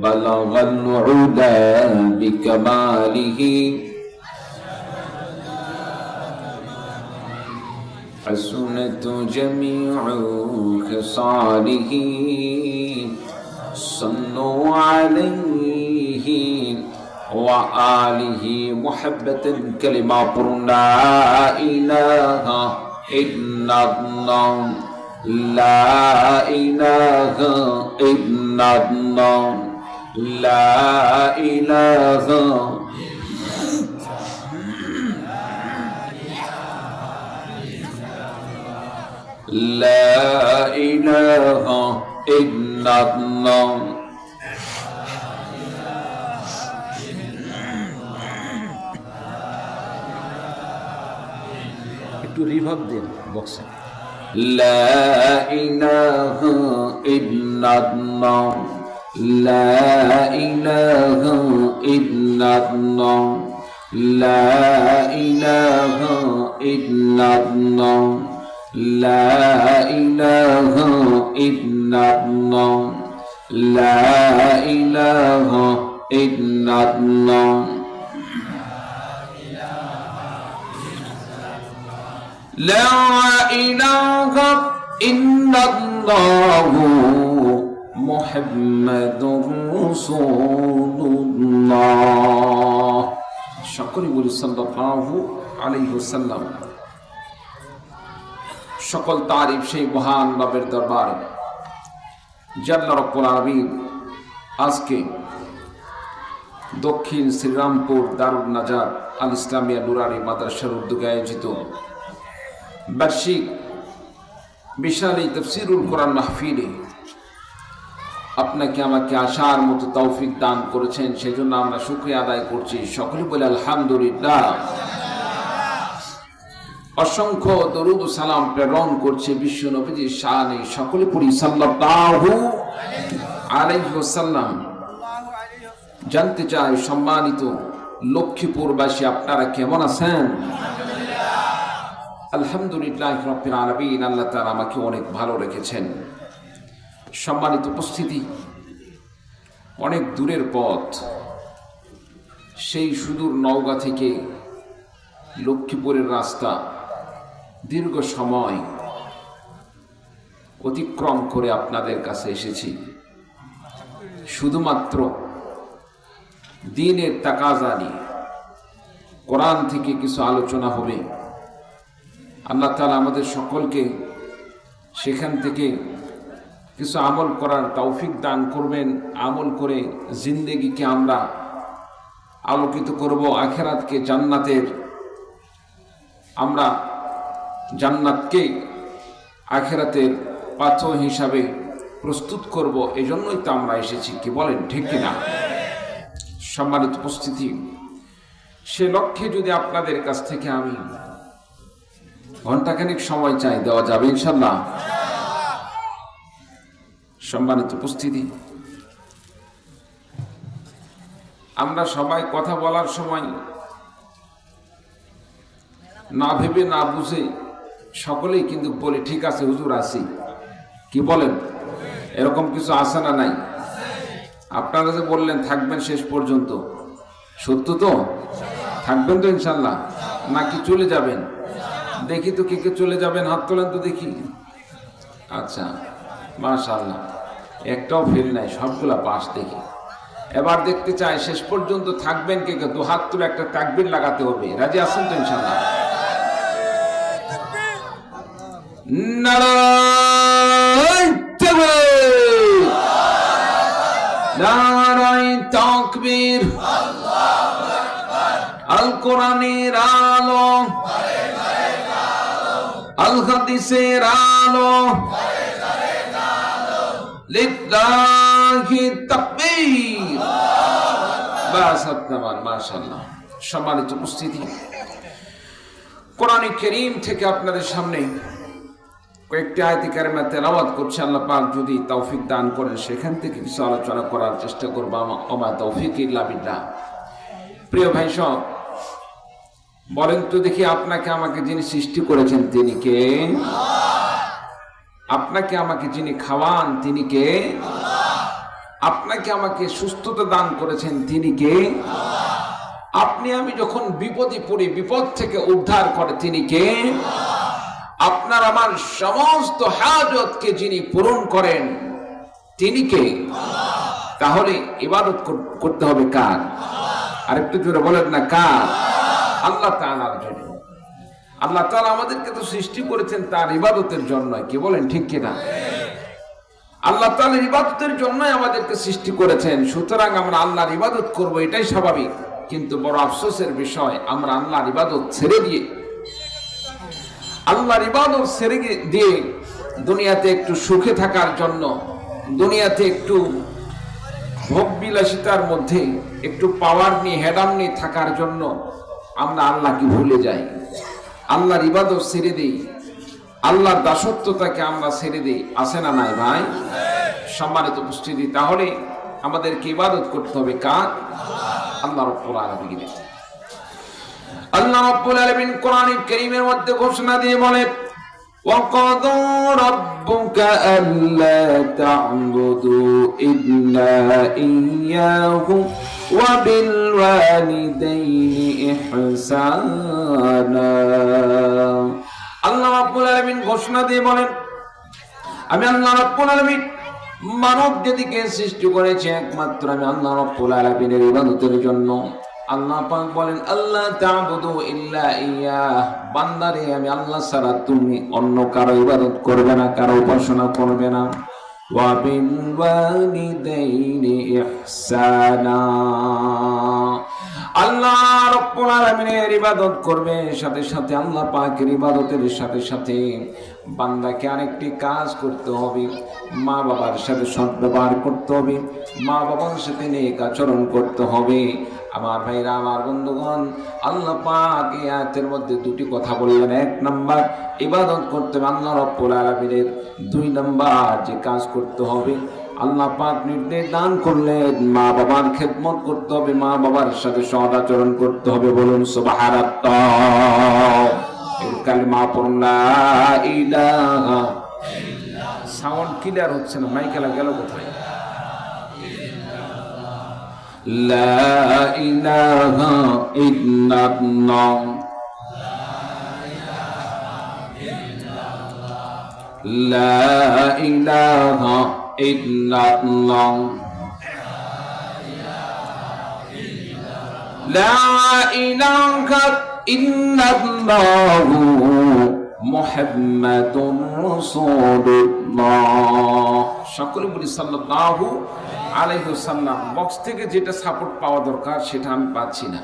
بلغ العلا بكماله حسنت جميع خصاله صلوا عليه وآله محبة كلمة لا إله إلا الله لا إله إلا الله لا إله لا إله إلا الله একটু রিভার্ব দিন বক্সে لا إله إلا الله لا إله إلا الله لا إله إلا الله لا إله إلا الله لا إله إلا الله لا إله إلا الله محمد رسول الله সকলে বলি সাল্লাল্লাহু আলাইহি ওয়াসাল্লাম। সকল তারিফ সেই মহান রবের দরবারে যে আল্লাহ রাব্বুল আলামিন আজকে দক্ষিণ শ্রীরামপুর দারুন নাজাত আল ইসলামিয়া নুরানি মাদ্রাসার উদ্যোগে আয়োজিত বার্ষিক বিশাল এই তাফসীরুল কোরআন মাহফিলে আপনাকে আমাকে আসার মতো তৌফিক দান করেছেন, সেজন্য আমরা শুকরিয়া আদায় করছি। সকলে বলে আলহামদুলিল্লাহ। অসংখ্য দরুদ ও সালাম প্রেরণ করছে বিশ্ব নবীজির শানে, সকলে পড়ি সাল্লাল্লাহু আলাইহি ওয়াসাল্লাম। জানতে চাই সম্মানিত লক্ষ্মীপুরবাসী আপনারা কেমন আছেন? আলহামদুলিল্লাহ রাব্বিল আলামিন, আল্লাহ তাআলা আমাকে অনেক ভালো রেখেছেন। সম্মানিত উপস্থিতি, অনেক দূরের পথ, সেই সুদূর নওগাঁ থেকে লক্ষ্মীপুরের রাস্তা দীর্ঘ সময় অতিক্রম করে আপনাদের কাছে এসেছি শুধুমাত্র দ্বীনের তাকাযা নিয়ে। কোরআন থেকে কিছু আলোচনা হবে। আল্লাহ তাআলা আমাদের সকলকে সেখান থেকে কিছু আমল করার তৌফিক দান করবেন। আমল করে জিন্দেগিকে আমরা আলোকিত করব, আখিরাতকে জান্নাতের, আমরা জান্নাতকে আখিরাতের পাথর হিসাবে প্রস্তুত করব। এজন্যই তো আমরা এসেছি, কি বলেন ঠিক কিনা? সম্মানিত উপস্থিতি, সে লক্ষ্যে যদি আপনাদের কাছ থেকে আমি ঘন্টাখানিক সময় চাই, দেওয়া যাবে ইনশাল্লাহ? সম্মানিত উপস্থিতি, আমরা সবাই কথা বলার সময় না ভেবে না বুঝে সকলেই কিন্তু বলি ঠিক আছে হুজুর আসি, কি বলেন? এরকম কিছু আছে না নাই? আপনারা যে বললেন থাকবেন শেষ পর্যন্ত, সত্য তো? থাকবেন তো ইনশাল্লাহ, নাকি চলে যাবেন? দেখি তো কে কে চলে যাবেন, হাত তোলেন তো দেখি। আচ্ছা, মাশাআল্লাহ, একটাও ফেল নাই, সবগুলা পাস। দেখি এবার দেখতে চাই শেষ পর্যন্ত থাকবেন কে কে, দু হাত তুলে একটা তাকবীর লাগাতে হবে। রাজি আছেন তো ইনশাল্লাহ? নারায়ে তাকবীর, নারায়ে তাকবীর, আল্লাহু আকবার। আল কোরআনের আলো, আল হাদিসের আলো, লিল্লাহি তাকবীর। বাস আপনার মাশাআল্লাহ। সম্মানিত উপস্থিতি, কোরআনে কারীম থেকে আপনাদের সামনে কয়েকটি আয়াত কারিমা তেলাওয়াত করছি। আল্লাহ পাক যদি তৌফিক দান করেন সেখান থেকে কিছু আলোচনা করার চেষ্টা করব। ওমা তৌফিক ইল্লা বিল্লাহ। প্রিয় ভাই সব, বলেন তো দেখি, আপনাকে আমাকে যিনি সৃষ্টি করেছেন তিনি কে? আপনাকে আমাকে যিনি খাওয়ান তিনি কে? আপনাকে আমাকে সুস্থতা দান করেছেন তিনি কে? আপনি আমি যখন বিপদে পড়ি বিপদ থেকে উদ্ধার করে তিনি কে? আপনার আমার সমস্ত হাজতকে যিনি পূরণ করেন তিনি কে? তাহলে ইবাদত করতে হবে কার? আরেকটু জোরে বলেন না, কার? আল্লাহ তাআলার জন্য। আল্লাহ তাআলা আমাদেরকে তো সৃষ্টি করেছেন তার ইবাদতের জন্য, কি বলেন ঠিক কিনা? আল্লাহ তাআলার ইবাদতের জন্যই আমাদেরকে সৃষ্টি করেছেন, সুতরাং আমরা আল্লাহর ইবাদত করব, এটাই স্বাভাবিক। কিন্তু বড় আফসোসের বিষয়, আমরা আল্লাহর ইবাদত ছেড়ে দিয়ে দুনিয়াতে একটু সুখে থাকার জন্য, দুনিয়াতে একটু ভোগ বিলাসিতার মধ্যে একটু পাওয়ার নিয়ে হেডাম নিয়ে থাকার জন্য আমরা আল্লাহকে ভুলে যাই, আল্লাহর ইবাদত ছেড়ে দিই, আল্লাহর দাসত্বতাকে আমরা ছেড়ে দিই। আছে না নাই ভাই? সম্মানিত উপস্থিতি, তাহলে আমাদেরকে ইবাদত করতে হবে কার? আল্লাহ রাব্বুল আলামিন। আল্লাহ রাব্বুল আলামিন কোরআনুল কারীমের মধ্যে ঘোষণা দিয়ে বলেন, ওয়াকাদা রাব্বুকা আল্লা তা'বুদু ইল্লা ইয়্যাহু ওয়া বিল ওয়ালিদাইনি ইহসানা। আল্লাহ রাব্বুল আলামিন ঘোষণা দিয়ে বলেন, আমি আল্লাহ রাব্বুল আলামিন মানব জাতিকে সৃষ্টি করেছি একমাত্র আমি আল্লাহ রাব্বুল আলামিনের ইবাদতের জন্য। আল্লাহ পাক বলেন, আল্লাহ তা'বুদু ইল্লা ইয়্যাহ, বান্দারে আমি আল্লাহ ছাড়া তুমি অন্য কারো ইবাদত করবে না, কারো উপাসনা করবে না। ওয়া বিল ওয়ালিদাইনি ইহসানা, আল্লাহ রাব্বুল আলামিনের ইবাদত করবে, সাথে সাথে আল্লাহ পাকের ইবাদতের সাথে সাথে বান্দাকে আরেকটি কাজ করতে হবে, মা বাবার সাথে সদ্ব্যবহার করতে হবে, মা বাবার সাথে নেক আচরণ করতে হবে। আমার ভাইরা, আমার বন্ধুগণ, আল্লাহ পাক এই আয়াতের মধ্যে দুটি কথা বললেন। এক নাম্বার, ইবাদত করতে হবে আল্লাহ রাব্বুল আলামিনের। দুই নাম্বার, যে কাজ করতে হবে আল্লাহ পাক নির্দেশ দান করলেন, মা বাবার খেদমত করতে হবে, মা বাবার সাথে সৎ আচরণ করতে হবে। বলুন সুবহানাল্লাহ। এই কালিমা পড়ুন, লা ইলাহা। সাউন্ড ক্লিয়ার হচ্ছে না, মাইকেলা গেল কোথায়? লা ইলাহা ইল্লাল্লাহ, লা ইলাহা ইল্লাল্লাহ, লা ইলাহা ইল্লাল্লাহ মুহাম্মাদুর রাসূলুল্লাহ। সকলে বলি সাল্লাল্লাহু আলাইহি ওয়াসাল্লাম। বক্স থেকে যেটা সাপোর্ট পাওয়া দরকার সেটা আমি পাচ্ছি না,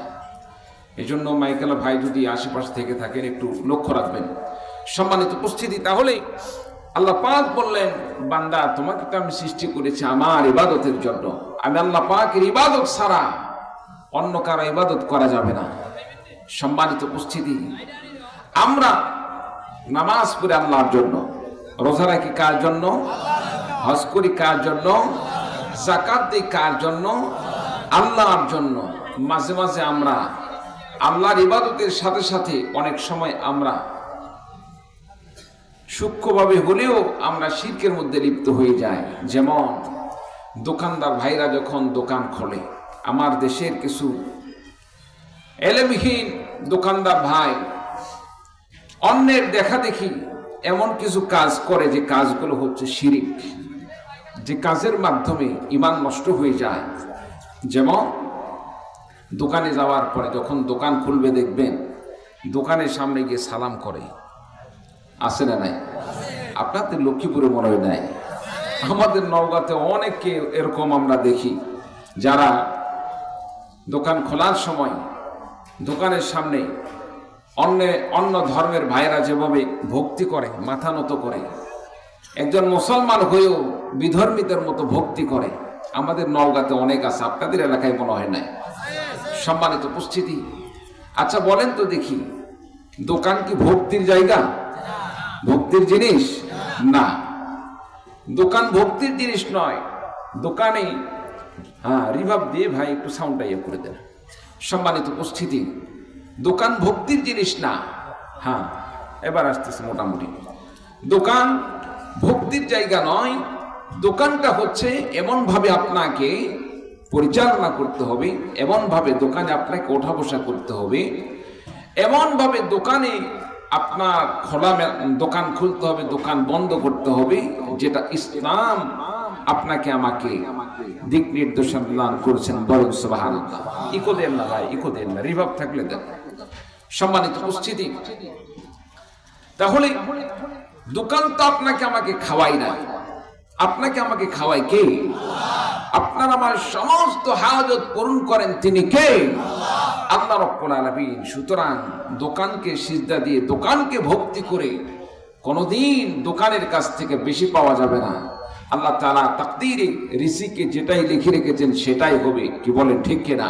এজন্য মাইকেলা ভাই যদি আশেপাশে থেকে থাকেন একটু লক্ষ্য রাখবেন। সম্মানিত উপস্থিতি, তাহলে আল্লাহ পাক বললেন, বান্দা তোমাকে তো আমি সৃষ্টি করেছি আমার ইবাদতের জন্য, আমি আল্লাহ পাকের ইবাদত ছাড়া অন্য কারো ইবাদত করা যাবে না। সম্মানিত উপস্থিতি, আমরা নামাজ পড়ি আল্লাহর জন্য, রোজা রাখি কার জন্য? হজ করি কার জন্য? যাকাত দিই কার জন্য? আল্লাহর জন্য। মাঝে মাঝে আমরা আল্লাহর ইবাদতের সাথে সাথে অনেক সময় আমরা সূক্ষ্মভাবে হলেও আমরা শিরকের মধ্যে লিপ্ত হয়ে যাই। যেমন দোকানদার ভাইরা যখন দোকান খোলে, আমার দেশের কিছু এলেমহীন দোকানদার ভাই অন্যের দেখা দেখি এমন কিছু কাজ করে যে কাজগুলো হচ্ছে শিরিক, যে কাজের মাধ্যমে ঈমান নষ্ট হয়ে যায়। যেমন দোকানে যাওয়ার পরে যখন দোকান খুলবে দেখবেন দোকানের সামনে গিয়ে সালাম করে, আছে না নাই? আপনাদের লক্ষ্মীপুরে মনে হয় নাই, আমাদের নওগাঁতে অনেকে এরকম আমরা দেখি, যারা দোকান খোলার সময় দোকানের সামনে অন্য ধর্মের ভাইরা যেভাবে ভক্তি করে, মাথা নত করে, একজন মুসলমান হয়েও বিধর্মীদের মতো ভক্তি করে, আমাদের নওগাঁতে অনেক আছে, আপনাদের এলাকায় মনে হয় নাই। সম্মানিত উপস্থিতি, আচ্ছা বলেন তো দেখি, দোকান কি ভক্তির জায়গা? ভক্তির জিনিস না, দোকান ভক্তির জিনিস নয়। দোকানে রিভাব দিয়ে ভাই একটু সাউন্ডটা ইয়ে করে দেন। সম্মানিত উপস্থিতি, দোকান ভক্তির জিনিস না। এবার আসতেছে মোটামুটি। দোকান ভক্তির জায়গা নয়, দোকানটা হচ্ছে এমন ভাবে আপনাকে পরিচালনা করতে হবে, এমন ভাবে দোকানে আপনাকে ওঠা বসা করতে হবে, এমন ভাবে দোকানে আপনার দোকান খুলতে হবে, দোকান বন্ধ করতে হবে, যেটা ইসলাম আপনাকে আমাকে দিক নির্দেশনা দান করেছেন। বলুন সুবহানাল্লাহ। ইকো দেন না ভাই, ইকো দেন না, রিভাব থাকলে দেন। সম্মানিত উপস্থিতি, তাহলে দোকান তো আপনাকে আমাকে খাওয়াই না, আপনাকে আমাকে খাওয়াই কে? আপনার আমার সমস্ত হাজত পূরণ করেন তিনি কে? আল্লাহ রাব্বুল আলামিন। সুতরাং দোকানকে সিজদা দিয়ে, দোকানকে ভক্তি করে কোনোদিন দোকানের কাছ থেকে বেশি পাওয়া যাবে না। আল্লাহ তাআলা তাকদীরে রিজিকে যেটাই লিখে রেখেছেন সেটাই হবে। কি বলেন ঠিক কিনা?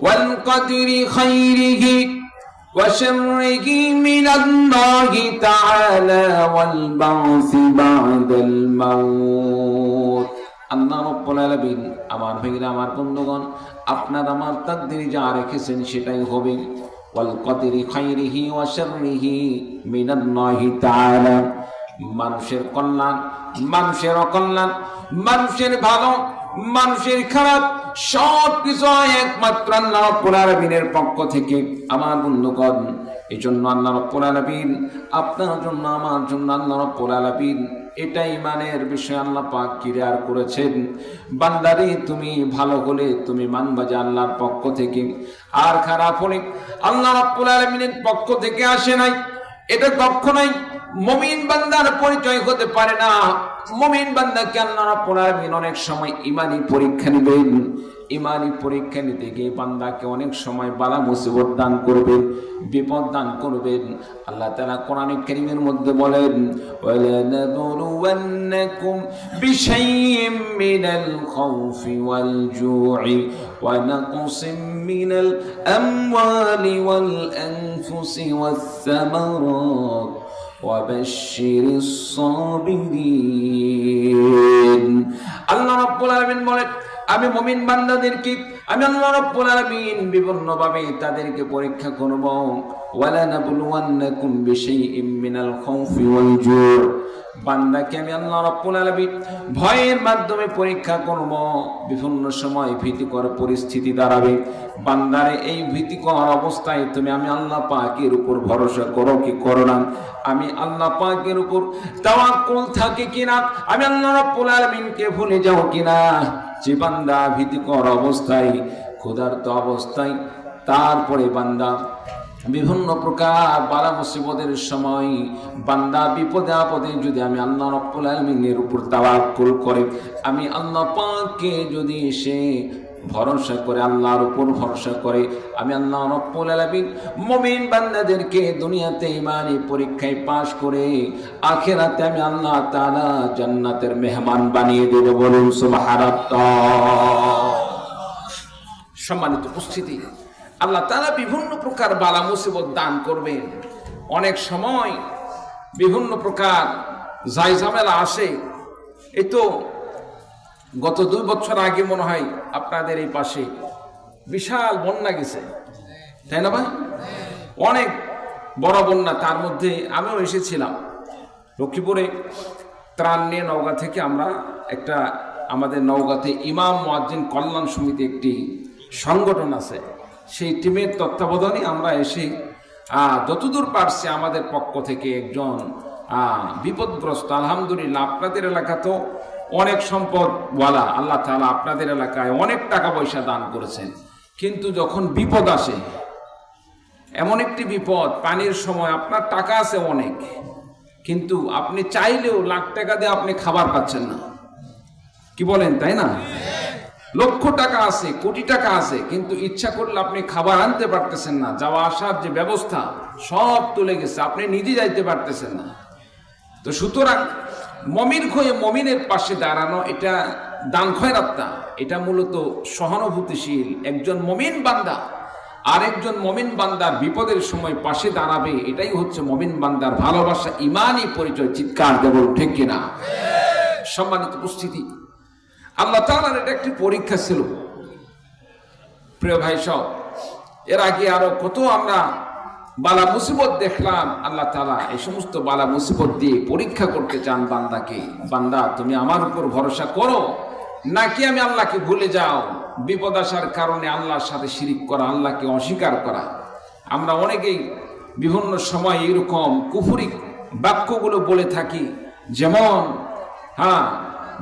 ওয়াল কদরি খাইরিহি ওয়া শাররিহি মিনাল্লাহি তাআলা ওয়াল বা'সি বা'দাল মাউত। আল্লাহ রাব্বুল আলামিন, আমার ভাইরা, আমার বন্ধুগণ, আপনার আমার তাকদীরে যা রেখেছেন সেটাই হবে। ওয়াল কদরি খাইরিহি ওয়া শাররিহি মিনাল্লাহি তাআলা। মানুষের কল্যাণ, মানুষের অকল্যাণ, মানুষের ভালো, মানুষের খারাপ, সব কিছু একমাত্র আল্লাহ রাব্বুল আলামিনের পক্ষ থেকে। আমার বন্ধুগণ, এই জন্য আল্লাহ রাব্বুল আলামিন আপনার জন্য, আমার জন্য আল্লাহ রাব্বুল আলামিন এটা ইমানের বিষয় আল্লাহ পাক ক্লিয়ার করেছেন। বান্দারে, তুমি ভালো হলে তুমি মানবা যে আল্লাহর পক্ষ থেকে, আর খারাপ হলে আল্লাহ রাব্বুল আলামিনের পক্ষ থেকে আসে নাই। এটা কখনোই মুমিন বান্দার পরিচয় হতে পারে না। মুমিন বান্দাকে আল্লাহ রাব্বুল আলামিন অনেক সময় ঈমানি পরীক্ষা নেবেন। ঈমানি পরীক্ষা নিতে গিয়ে বান্দাকে অনেক সময় বালা মুসিবত দান করবেন, বিপদ দান করবেন। আল্লাহ তাআলা কোরআনে কারীমের মধ্যে বলেন, ওয়ালা নাবলুওয়ান্নাকুম বিশাইইম মিনাল খাউফি ওয়াল জু'i ওয়া নাকসিম মিনাল আমওয়ালি ওয়াল আনফুসি ওয়াস সামারাত ওয়াবাশশিরিস সাবিরিন। আল্লাহ রাব্বুল আলামিন বলেন, আমি মুমিন বান্দাদেরকে আমি আল্লাহ রাব্বুল আলামিন বিভিন্নভাবে তাদেরকে পরীক্ষা করব। ওয়ালা নাবলুওয়ান্নাকুম বিশাইইম মিনাল খাউফি ওয়াল জু'। বান্দাকে আমি আল্লাহ রাব্বুল আলামিন ভয়ের মাধ্যমে পরীক্ষা করব। বিভিন্ন সময় ভীতিকর পরিস্থিতি দাঁড়াবে। বান্দারে, এই ভীতিকর অবস্থায় তুমি আমি আল্লাহ পাকের উপর ভরসা করো কি করো না? আমি আল্লাহ পাকের উপর তাওয়াক্কুল থাকে কিনা? আমি আল্লাহ রাব্বুল আলামিনকে ভুলে যাও কিনা? যে বান্দা ভীতিকর অবস্থায়, ক্ষুধার্ত অবস্থায়, তারপরে বান্দা বিভিন্ন প্রকার বালা মুসিবতের সময়, বান্দা বিপদে আপদে যদি আমি আল্লাহ রাব্বুল আলামিনের উপর তাওয়াক্কুল করে, আমি আল্লাহ পাককে যদি সে ভরসা করে, আল্লাহর উপর ভরসা করে, আমি আল্লাহ রাব্বুল আলামিন মুমিন বান্দাদেরকে দুনিয়াতে ঈমানি পরীক্ষায় পাশ করে আখিরাতে আমি আল্লাহ তাআলা জান্নাতের মেহমান বানিয়ে দেব। বলুন সুবহানাল্লাহ। সম্মানিত উপস্থিতি, আল্লাহ তাআলা বিভিন্ন প্রকার বালা মুসিবত দান করবেন। অনেক সময় বিভিন্ন প্রকার ঝামেলা আসে। এই তো গত 2 বছর আগে মনে হয় আপনাদের এই পাশে বিশাল বন্যা গেছে, তাই না ভাই? অনেক বড় বন্যা। তার মধ্যে আমিও এসেছিলাম লক্ষ্মীপুরে ত্রাণ নিয়ে। নওগাঁ থেকে আমরা একটা, আমাদের নওগাঁতে ইমাম মুয়াজ্জিন কল্যাণ সমিতি একটি সংগঠন আছে, সেই টিমের তত্ত্বাবধানে আমরা এসে যতদূর পারছি আমাদের পক্ষ থেকে একজন বিপদগ্রস্ত, আলহামদুলিল্লাহ আপনাদের এলাকা তো অনেক সম্পদওয়ালা, আল্লাহ তাআলা আপনাদের এলাকায় অনেক টাকা পয়সা দান করেছেন, কিন্তু যখন বিপদ আসে, এমন একটি বিপদ, পানির সময় আপনার টাকা আছে অনেক, কিন্তু আপনি চাইলেও লাখ টাকা দিয়ে আপনি খাবার পাচ্ছেন না। কি বলেন, তাই না? লক্ষ টাকা আছে, কোটি টাকা আছে, কিন্তু ইচ্ছা করলে আপনি খাবার আনতে পারতেছেন না। যাওয়া আসার যে ব্যবস্থা সব তুলে গেছে, আপনি নিজে যাইতে পারতেছেন না। তো সুতরাং মমিন হয়ে মমিনের পাশে দাঁড়ানো, এটা দান খয়রাত না, এটা মূলত সহানুভূতিশীল। একজন মমিন বান্দা আরেকজন মমিন বান্দার বিপদের সময় পাশে দাঁড়াবে, এটাই হচ্ছে মমিন বান্দার ভালোবাসা, ঈমানি পরিচয়। চিৎকার দেব ঠিক কিনা? সম্মানিত উপস্থিতি, আল্লাহ তাআলার এটা একটি পরীক্ষা ছিল। প্রিয় ভাই সব, এর আগে আরো কত আমরা বালা মুসিবত দেখলাম, আল্লাহ তাআলা এই সমস্ত বালা মুসিবত দিয়ে পরীক্ষা করতে চান বান্দাকে। বান্দা তুমি আমার উপর ভরসা করো নাকি আমি আল্লাহকে ভুলে যাও। বিপদ আসার কারণে আল্লাহর সাথে শিরিক করা, আল্লাহকে অস্বীকার করা। আমরা অনেকেই বিভিন্ন সময় এরকম কুফরি বাক্যগুলো বলে থাকি, যেমন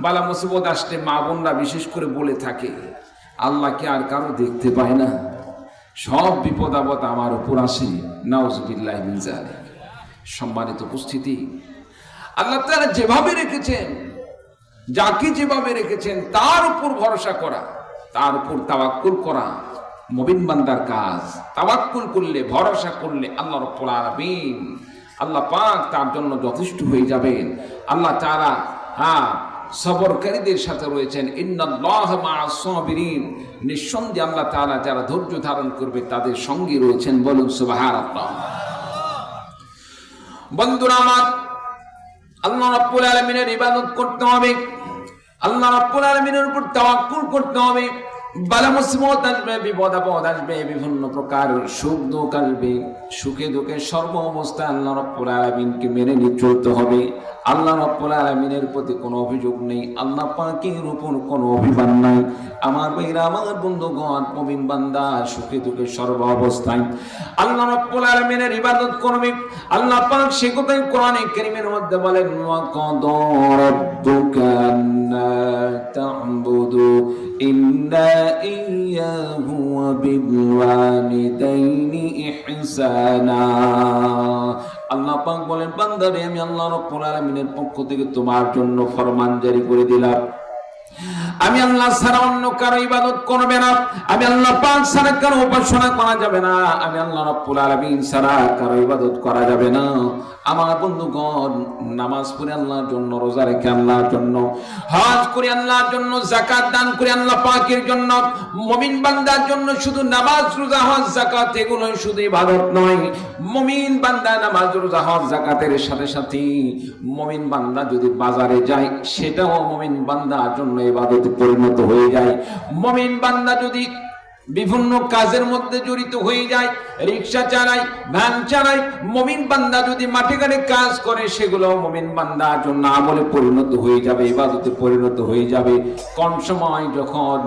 বালা মুসিবত আসলে মা বোনরা বিশেষ করে বলে থাকে, আল্লাহকে আর কারো দেখতে পায় না, সব বিপদ আপদ আমার উপর আসে। নাউজুবিল্লাহি মিন যালিক। সম্মানিত উপস্থিতি, আল্লাহ তাআলা যেভাবে রেখেছেন, যাকে যেভাবে রেখেছেন তার উপর ভরসা করা, তার উপর তাওয়াক্কুল করা মুমিন বান্দার কাজ। তাওয়াক্কুল করলে, ভরসা করলে আল্লাহ রাব্বুল আলামিন, আল্লাহ পাক তার জন্য যথেষ্ট হয়ে যাবেন। আল্লাহ তাআলা সবরকারীদের সাথে রয়েছেন। ইন্নাল্লাহা মা'আস সাবিরিন। নিঃসন্দেহে আল্লাহ তাআলা যারা ধৈর্য ধারণ করবে তাদের সঙ্গে রয়েছেন। বলুন সুবহানাল্লাহ। বন্ধুরা আমার, আল্লাহ রাব্বুল আলামিনের ইবাদত করতে হবে, আল্লাহ রাব্বুল আলামিনের উপর তাওয়াক্কুল করতে হবে। বালা মুসিবত আসবে, বিপদ আপদ আসবে, বিভিন্ন প্রকার সুখ দুঃখ আসবে। সুখে দুঃখে সর্ব অবস্থায় আল্লাহ রাব্বুল আলামিনকে মেনে নিয়ে চলতে হবে। আল্লাহ রাব্বুল আলামিনের প্রতি কোনো অভিযোগ নেই, আল্লাহ পাকের উপর কোনো অভিমান নাই। আমার ভাইরা, আমার বন্ধুগণ, মুমিন বান্দা সুখে দুঃখে সর্ব অবস্থায় আল্লাহ রাব্বুল আলামিনের ইবাদত করবে। আল্লাহ পাক সে কথাই কোরআনে কারীমের মধ্যে বলেন, ওয়া কাদা রাব্বুকা আল্লা তা'বুদু ইল্লা ইয়্যাহু ওয়া বিল ওয়ালিদাইনি ইহসানা। আল্লাহ পাক বলেন, বান্দারে আমি আল্লাহ রাব্বুল আলামিনের পক্ষ থেকে তোমার জন্য ফরমান জারি করে দিলাম, আমি আল্লাহ ছাড়া অন্য কারো ইবাদত করবে না, আমি আল্লাহ পাক ছাড়া কারো উপাসনা করা যাবে না, আমি আল্লাহ রাব্বুল আলামিন ছাড়া কারো ইবাদত করা যাবে না। আমার বন্ধুগণ, নামাজ পড়ে আল্লাহর জন্য, রোজা রেখে আল্লাহর জন্য, হজ করে আল্লাহর জন্য, যাকাত দান করে আল্লাহ পাকের জন্য, মুমিন বান্দার জন্য শুধু নামাজ, রোজা, হজ, যাকাত এগুলো শুধু ইবাদত নয়। মুমিন বান্দা নামাজ, রোজা, হজ, যাকাতের সাথে সাথে মুমিন বান্দা যদি বাজারে যায় সেটাও মুমিন বান্দার জন্য ইবাদতে পরিণত হয়ে যায়। মুমিন বান্দা যদি বিভিন্ন কাজের মধ্যে জড়িত হয়ে যায়, রিকশা চালায়, ভ্যান চালায়, মুমিন বান্দা যদি মাঠে ঘাটে কাজ করে, সেগুলো মুমিন বান্দার জন্য আমলে পরিণত হয়ে যাবে, ইবাদতে পরিণত হয়ে যাবে। কোন সময় যখন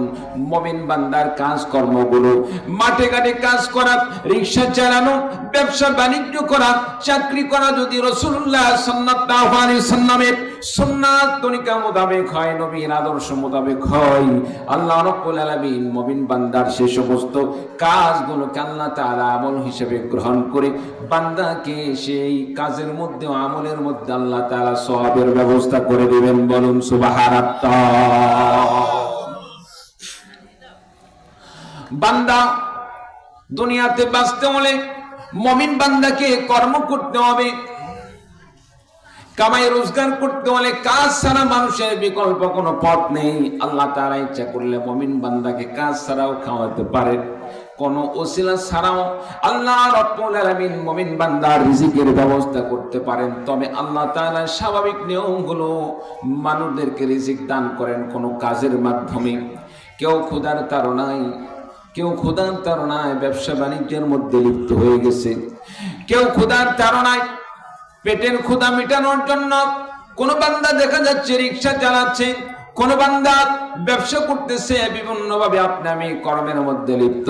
মুমিন বান্দার কাজকর্মগুলো, মাঠে ঘাটে কাজ করা, রিকশা চালানো, ব্যবসা বাণিজ্য করা, চাকরি করা যদি রাসূলুল্লাহ সাল্লাল্লাহু আলাইহি সাল্লামের সুন্নাত তরিকা মোতাবেক হয়, নবীর আদর্শ মোতাবেক হয়, আল্লাহ রাব্বুল আলামিন মুমিন বান্দার সেই সমস্ত কাজগুলোকে আল্লাহ তাআলা আমল হিসেবে গ্রহণ করে বান্দাকে সেই কাজের মধ্যে, আমলের মধ্যে আল্লাহ তাআলা সওয়াবের ব্যবস্থা করে দিবেন। বলুন সুবহানাল্লাহ। বান্দা দুনিয়াতে বাঁচতে হলে মুমিন বান্দাকে কর্ম করতে হবে, কামাই রোজগার করতে হলে কাজ ছাড়া মানুষের বিকল্প কোনো পথ নেই। আল্লাহ তাআলা ইচ্ছা করলে মুমিন বান্দাকে কাজ ছাড়াও খাওয়াতে পারে, কোনো ওসিলা ছাড়াও আল্লাহ রাব্বুল আলামিন মুমিন বান্দার রিজিকের ব্যবস্থা করতে পারেন। তবে আল্লাহ তাআলার স্বাভাবিক নিয়ম হলো মানুষদেরকে রিজিক দান করেন কোনো কাজের মাধ্যমে। কেউ ক্ষুধার তাড়নায়, কেউ ক্ষুধার তাড়নায় ব্যবসা বাণিজ্যের মধ্যে লিপ্ত হয়ে গেছে, কেউ ক্ষুধার তাড়নায় পেটের ক্ষুধা মেটানোর জন্য কোন বান্দা দেখা যাচ্ছে রিকশা চালাচ্ছে, কোন বান্দা ব্যবসা করতেছে, বিভিন্নভাবে আপনি আমি কর্মের মধ্যে লিপ্ত।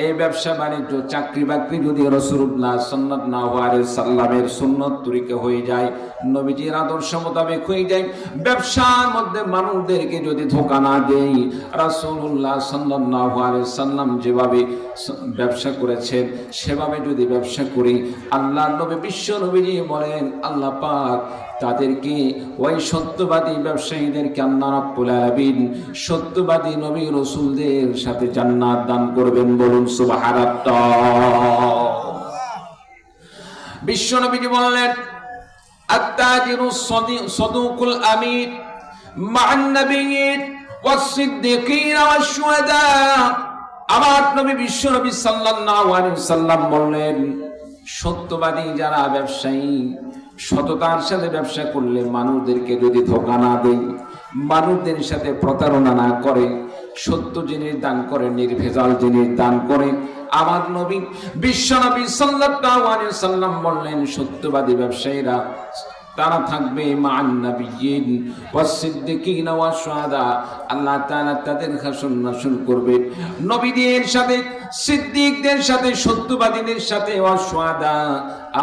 এই ব্যবসা বাণিজ্য, চাকরি বাকরি যদি রাসূলুল্লাহ সাল্লাল্লাহু আলাইহি সাল্লামের সুন্নাত তরিকা হয়ে যায়, নবীজির আদর্শ মোতাবেক হয়ে যায়, ব্যবসার মধ্যে মানুষদেরকে যদি ধোঁকা না দেই, রাসূলুল্লাহ সাল্লাল্লাহু আলাইহি সাল্লাম যেভাবে ব্যবসা করেছেন সেভাবে যদি ব্যবসা করি, আল্লাহর নবী, বিশ্ব নবীজি বলেন, আল্লাহ পাক তাদেরকে, ওই সত্যবাদী ব্যবসায়ীদেরকে আল্লাহ রাব্বুল আলামিন সত্যবাদী নবী রাসূলদের সাথে জান্নাত দান করবেন। বলুন সুবহানাল্লাহ। বিশ্ব নবীজি বললেন, আত-তাজিরু সাদুকুল আমিন মা'আন নাবিয়্যিন ওয়াস-সিদ্দিকিন ওয়াশ-শুহাদা। আমার নবী বিশ্ব নবী সাল্লাল্লাহু আলাইহি সাল্লাম বললেন, সত্যবাদী যারা ব্যবসায়ী, সততার সাথে ব্যবসা করলে, মানুষদেরকে যদি ধোঁকা না দেয়, মানুষদের সাথে প্রতারণা না করে, সত্য জিনিস দান করে, নির্ভেজাল জিনিস দান করে। আমার নবী বিশ্বনবী সাল্লাল্লাহু আলাইহি সাল্লাম বললেন, সত্যবাদী ব্যবসায়ীরা তারা থাকবে মান নবিয়্যিন ওয়াস সিদ্দিকিন ওয়াস শুহাদা। আল্লাহ তাআলা তাদের হাসর নাসর করবে নবীদের সাথে, সিদ্দিকদের সাথে, সত্যবাদীদের সাথে, ওয়াস শুহাদা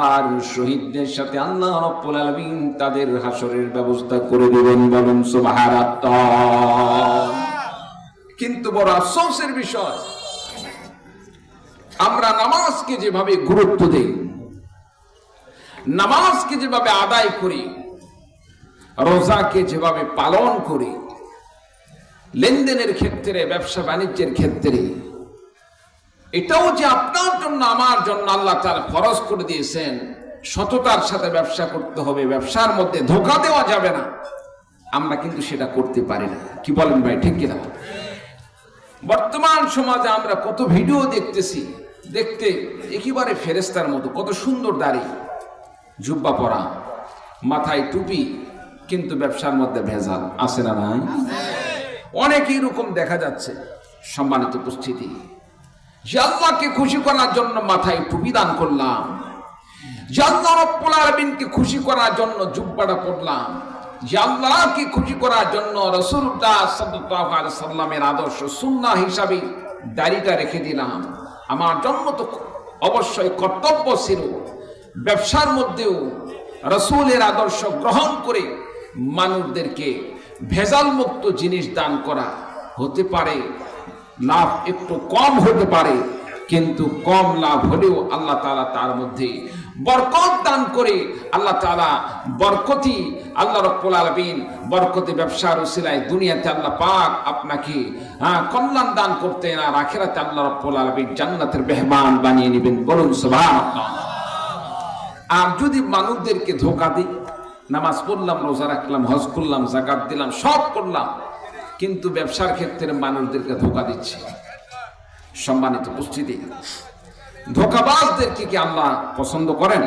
আর শহীদদের সাথে আল্লাহ রাব্বুল আলামিন তাদের হাসরের ব্যবস্থা করে দেবেন। বলুন সুবহানাল্লাহ। কিন্তু বড় আফসোসের বিষয়, আমরা নামাজকে যেভাবে গুরুত্ব দেই, নামাজকে যেভাবে আদায় করি, রোজাকে যেভাবে পালন করি, লেনদেনের ক্ষেত্রে, ব্যবসা বাণিজ্যের ক্ষেত্রে, এটাও যে আপনার জন্য আমার জন্য আল্লাহ তাআলা ফরজ করে দিয়েছেন, সততার সাথে ব্যবসা করতে হবে, ব্যবসার মধ্যে ধোঁকা দেওয়া যাবে না, আমরা কিন্তু সেটা করতে পারি না। কি বলেন ভাই, ঠিক কিনা? বর্তমান সমাজে আমরা কত ভিডিও দেখতেছি, দেখতে একেবারে ফেরেশতার মতো, কত সুন্দর দাড়ি, জুব্বা পরা, মাথায় টুপি, কিন্তু ব্যবসার মধ্যে ভেজাল আছে না নাই? অনেক এরকম দেখা যাচ্ছে। সম্মানিত উপস্থিতি, যে আল্লাহকে খুশি করার জন্য মাথায় টুপি দান করলাম, যে আল্লাহ রাব্বুল আলামিনকে খুশি করার জন্য জুব্বাটা পরলাম, যে আল্লাহকে খুশি করার জন্য রাসূলুল্লাহ সাল্লাল্লাহু আলাইহি সাল্লামের আদর্শ সুন্নাহ হিসাবে দাড়িটা রেখে দিলাম, আমার জন্য তো অবশ্যই কর্তব্য ছিল ব্যবসার মধ্যেও রাসূলের আদর্শ গ্রহণ করে মানুষদেরকে ভেজাল মুক্ত জিনিস দান করা। হতে পারে লাভ একটু কম হতে পারে, কিন্তু কম লাভ হলেও আল্লাহ তাআলা তার মধ্যে বরকত দান করে। আল্লাহ তাআলা বরকতি, আল্লাহ রাব্বুল আলামিন বরকতি ব্যবসার উসিলায় দুনিয়াতে আল্লাহ পাক আপনাকে কল্যাণ দান করতেন, আর আখিরাতে আল্লাহ রাব্বুল আলামিন জান্নাতের মেহমান বানিয়ে নেবেন। বলুন সুবহানাল্লাহ। আর যদি মানুষদেরকে ধোঁকা দিই, নামাজ পড়লাম, রোজা রাখলাম, হজ করলাম, যাকাত দিলাম, সব করলাম, কিন্তু ব্যবসার ক্ষেত্রে মানুষদেরকে ধোঁকা দিচ্ছি, সম্মানিত উপস্থিতি, ধোঁকাবাজদেরকে কি আল্লাহ পছন্দ করেন?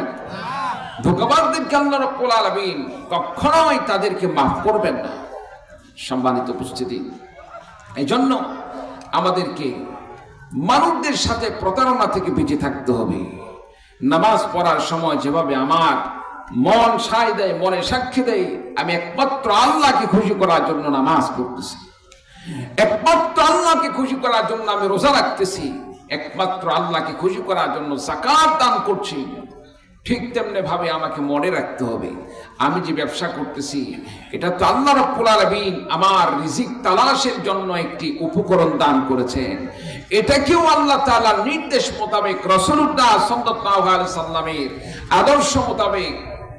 ধোঁকাবাজদেরকে আল্লাহ রাব্বুল আলামিন কখনোই তাদেরকে মাফ করবেন না। সম্মানিত উপস্থিতি, এই জন্য আমাদেরকে মানুষদের সাথে প্রতারণা থেকে বেঁচে থাকতে হবে। নামাজ পড়ার সময় যেভাবে আমার মন সায় দেয়, মনে সাক্ষী দেয়, আমি একমাত্র আল্লাহকে খুশি করার জন্য নামাজ পড়তেছি, একমাত্র আল্লাহকে খুশি করার জন্য আমি রোজা রাখতেছি, একমাত্র আল্লাহকে খুশি করার জন্য যাকাত দান করছি, ঠিক তেমনি ভাবে আমাকে মনে রাখতে হবে আমি যে ব্যবসা করতেছি এটা তো আল্লাহ রাব্বুল আলামিন আমার রিজিক তালাশের জন্য একটি উপকরণ দান করেছেন। এটাকেও আল্লাহ তাআলার নির্দেশ মোতাবেক, রাসূলুল্লাহ সাল্লাল্লাহু আলাইহি সাল্লামের আদর্শ মোতাবেক,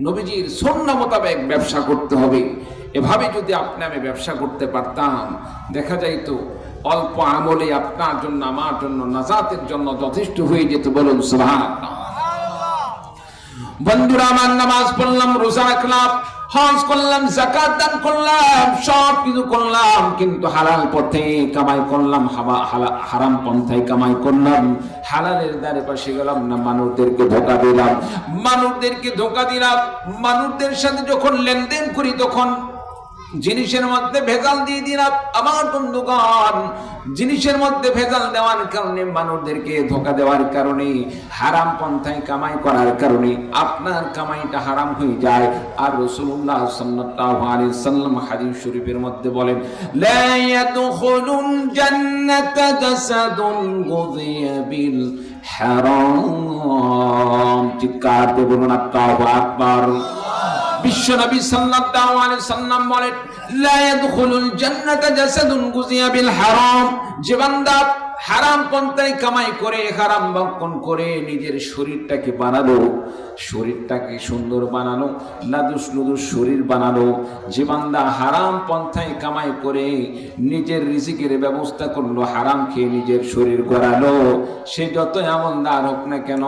নবীজির সুন্নাহ মোতাবেক ব্যবসা করতে হবে। এভাবে যদি আপনি আমি ব্যবসা করতে পারতাম, দেখা যাইতো অল্প আমলে আপনার জন্য, আমার জন্য, নাজাতের জন্য যথেষ্ট হয়ে যেত। বলুন সুবহানাল্লাহ। বন্ধুরা আমার, নামাজ পড়লাম, রোজা রাখলাম, হজ করলাম, যাকাত দান করলাম, সব কিছু করলাম, কিন্তু হালাল পথে কামাই করলাম, হারাম পন্থায় কামাই করলাম, হালালের দ্বারে পাশে গেলাম না, মানুষদেরকে ধোঁকা দিলাম, মানুষদের সাথে যখন লেনদেন করি তখন জিনিসের মধ্যে ভেজাল দিয়ে দিলাম। আমার বন্ধুগণ, জিনিসের মধ্যে ভেজাল দেওয়ার কারণে, মানুষদেরকে ধোঁকা দেওয়ার কারণে, হারাম পন্থায় কামাই করার কারণে আপনার কামাইটা হারাম হয়ে যায়। আর রাসূলুল্লাহ সাল্লাল্লাহু আলাইহি সাল্লাম হাদিস শরীফের মধ্যে বলেন, লা ইয়াদখুলুল জান্নাতা জাসাদুন গুযিয়া বিল হারাম। চিৎকার করে বলুন আল্লাহু আকবার। বিশ্বনবী সাল্লাল্লাহু আলাইহি সাল্লাম বলেন, লা ইয়াদখুলুল জান্নাতা জাসাদুন গুযিয়া বিল হারাম। যে বান্দা হারাম পন্থায় কামাই করে, হারাম ভক্ষণ করে নিজের শরীরটাকে বানালো, শরীরটাকে সুন্দর বানালো, লাদুস লুদুস শরীর বানালো, যে বান্দা হারাম পন্থায় কামাই করে নিজের রিজিকের ব্যবস্থা করলো, হারাম খেয়ে নিজের শরীর গড়ালো, সে যত আমলদার হোক না কেন,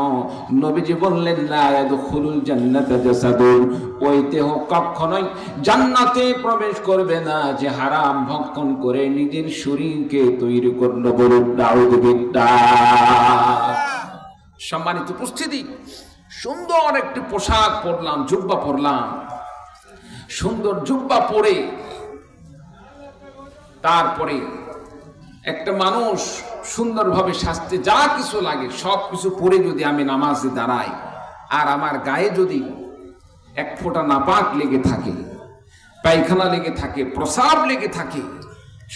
নবীজি বললেন, লা ইয়াদখুলুল জান্নাতা জাসাদুন, ওই দেহ কখনোই জান্নাতে প্রবেশ করবে না যে হারাম ভক্ষণ করে নিজের শরীরকে তৈরি করলো। বলুন নাউযুবিল্লাহ। সম্মানিত উপস্থিতি, সুন্দর একটি পোশাক পরলাম, জুব্বা পরলাম, সুন্দর জুব্বা পরে তারপরে একটা মানুষ সুন্দরভাবে সাজতে যা কিছু লাগে সব কিছু পরে যদি আমি নামাজে দাঁড়াই, আর আমার গায়ে যদি এক ফোঁটা নাপাক লেগে থাকে, পায়খানা লেগে থাকে, প্রসাব লেগে থাকে,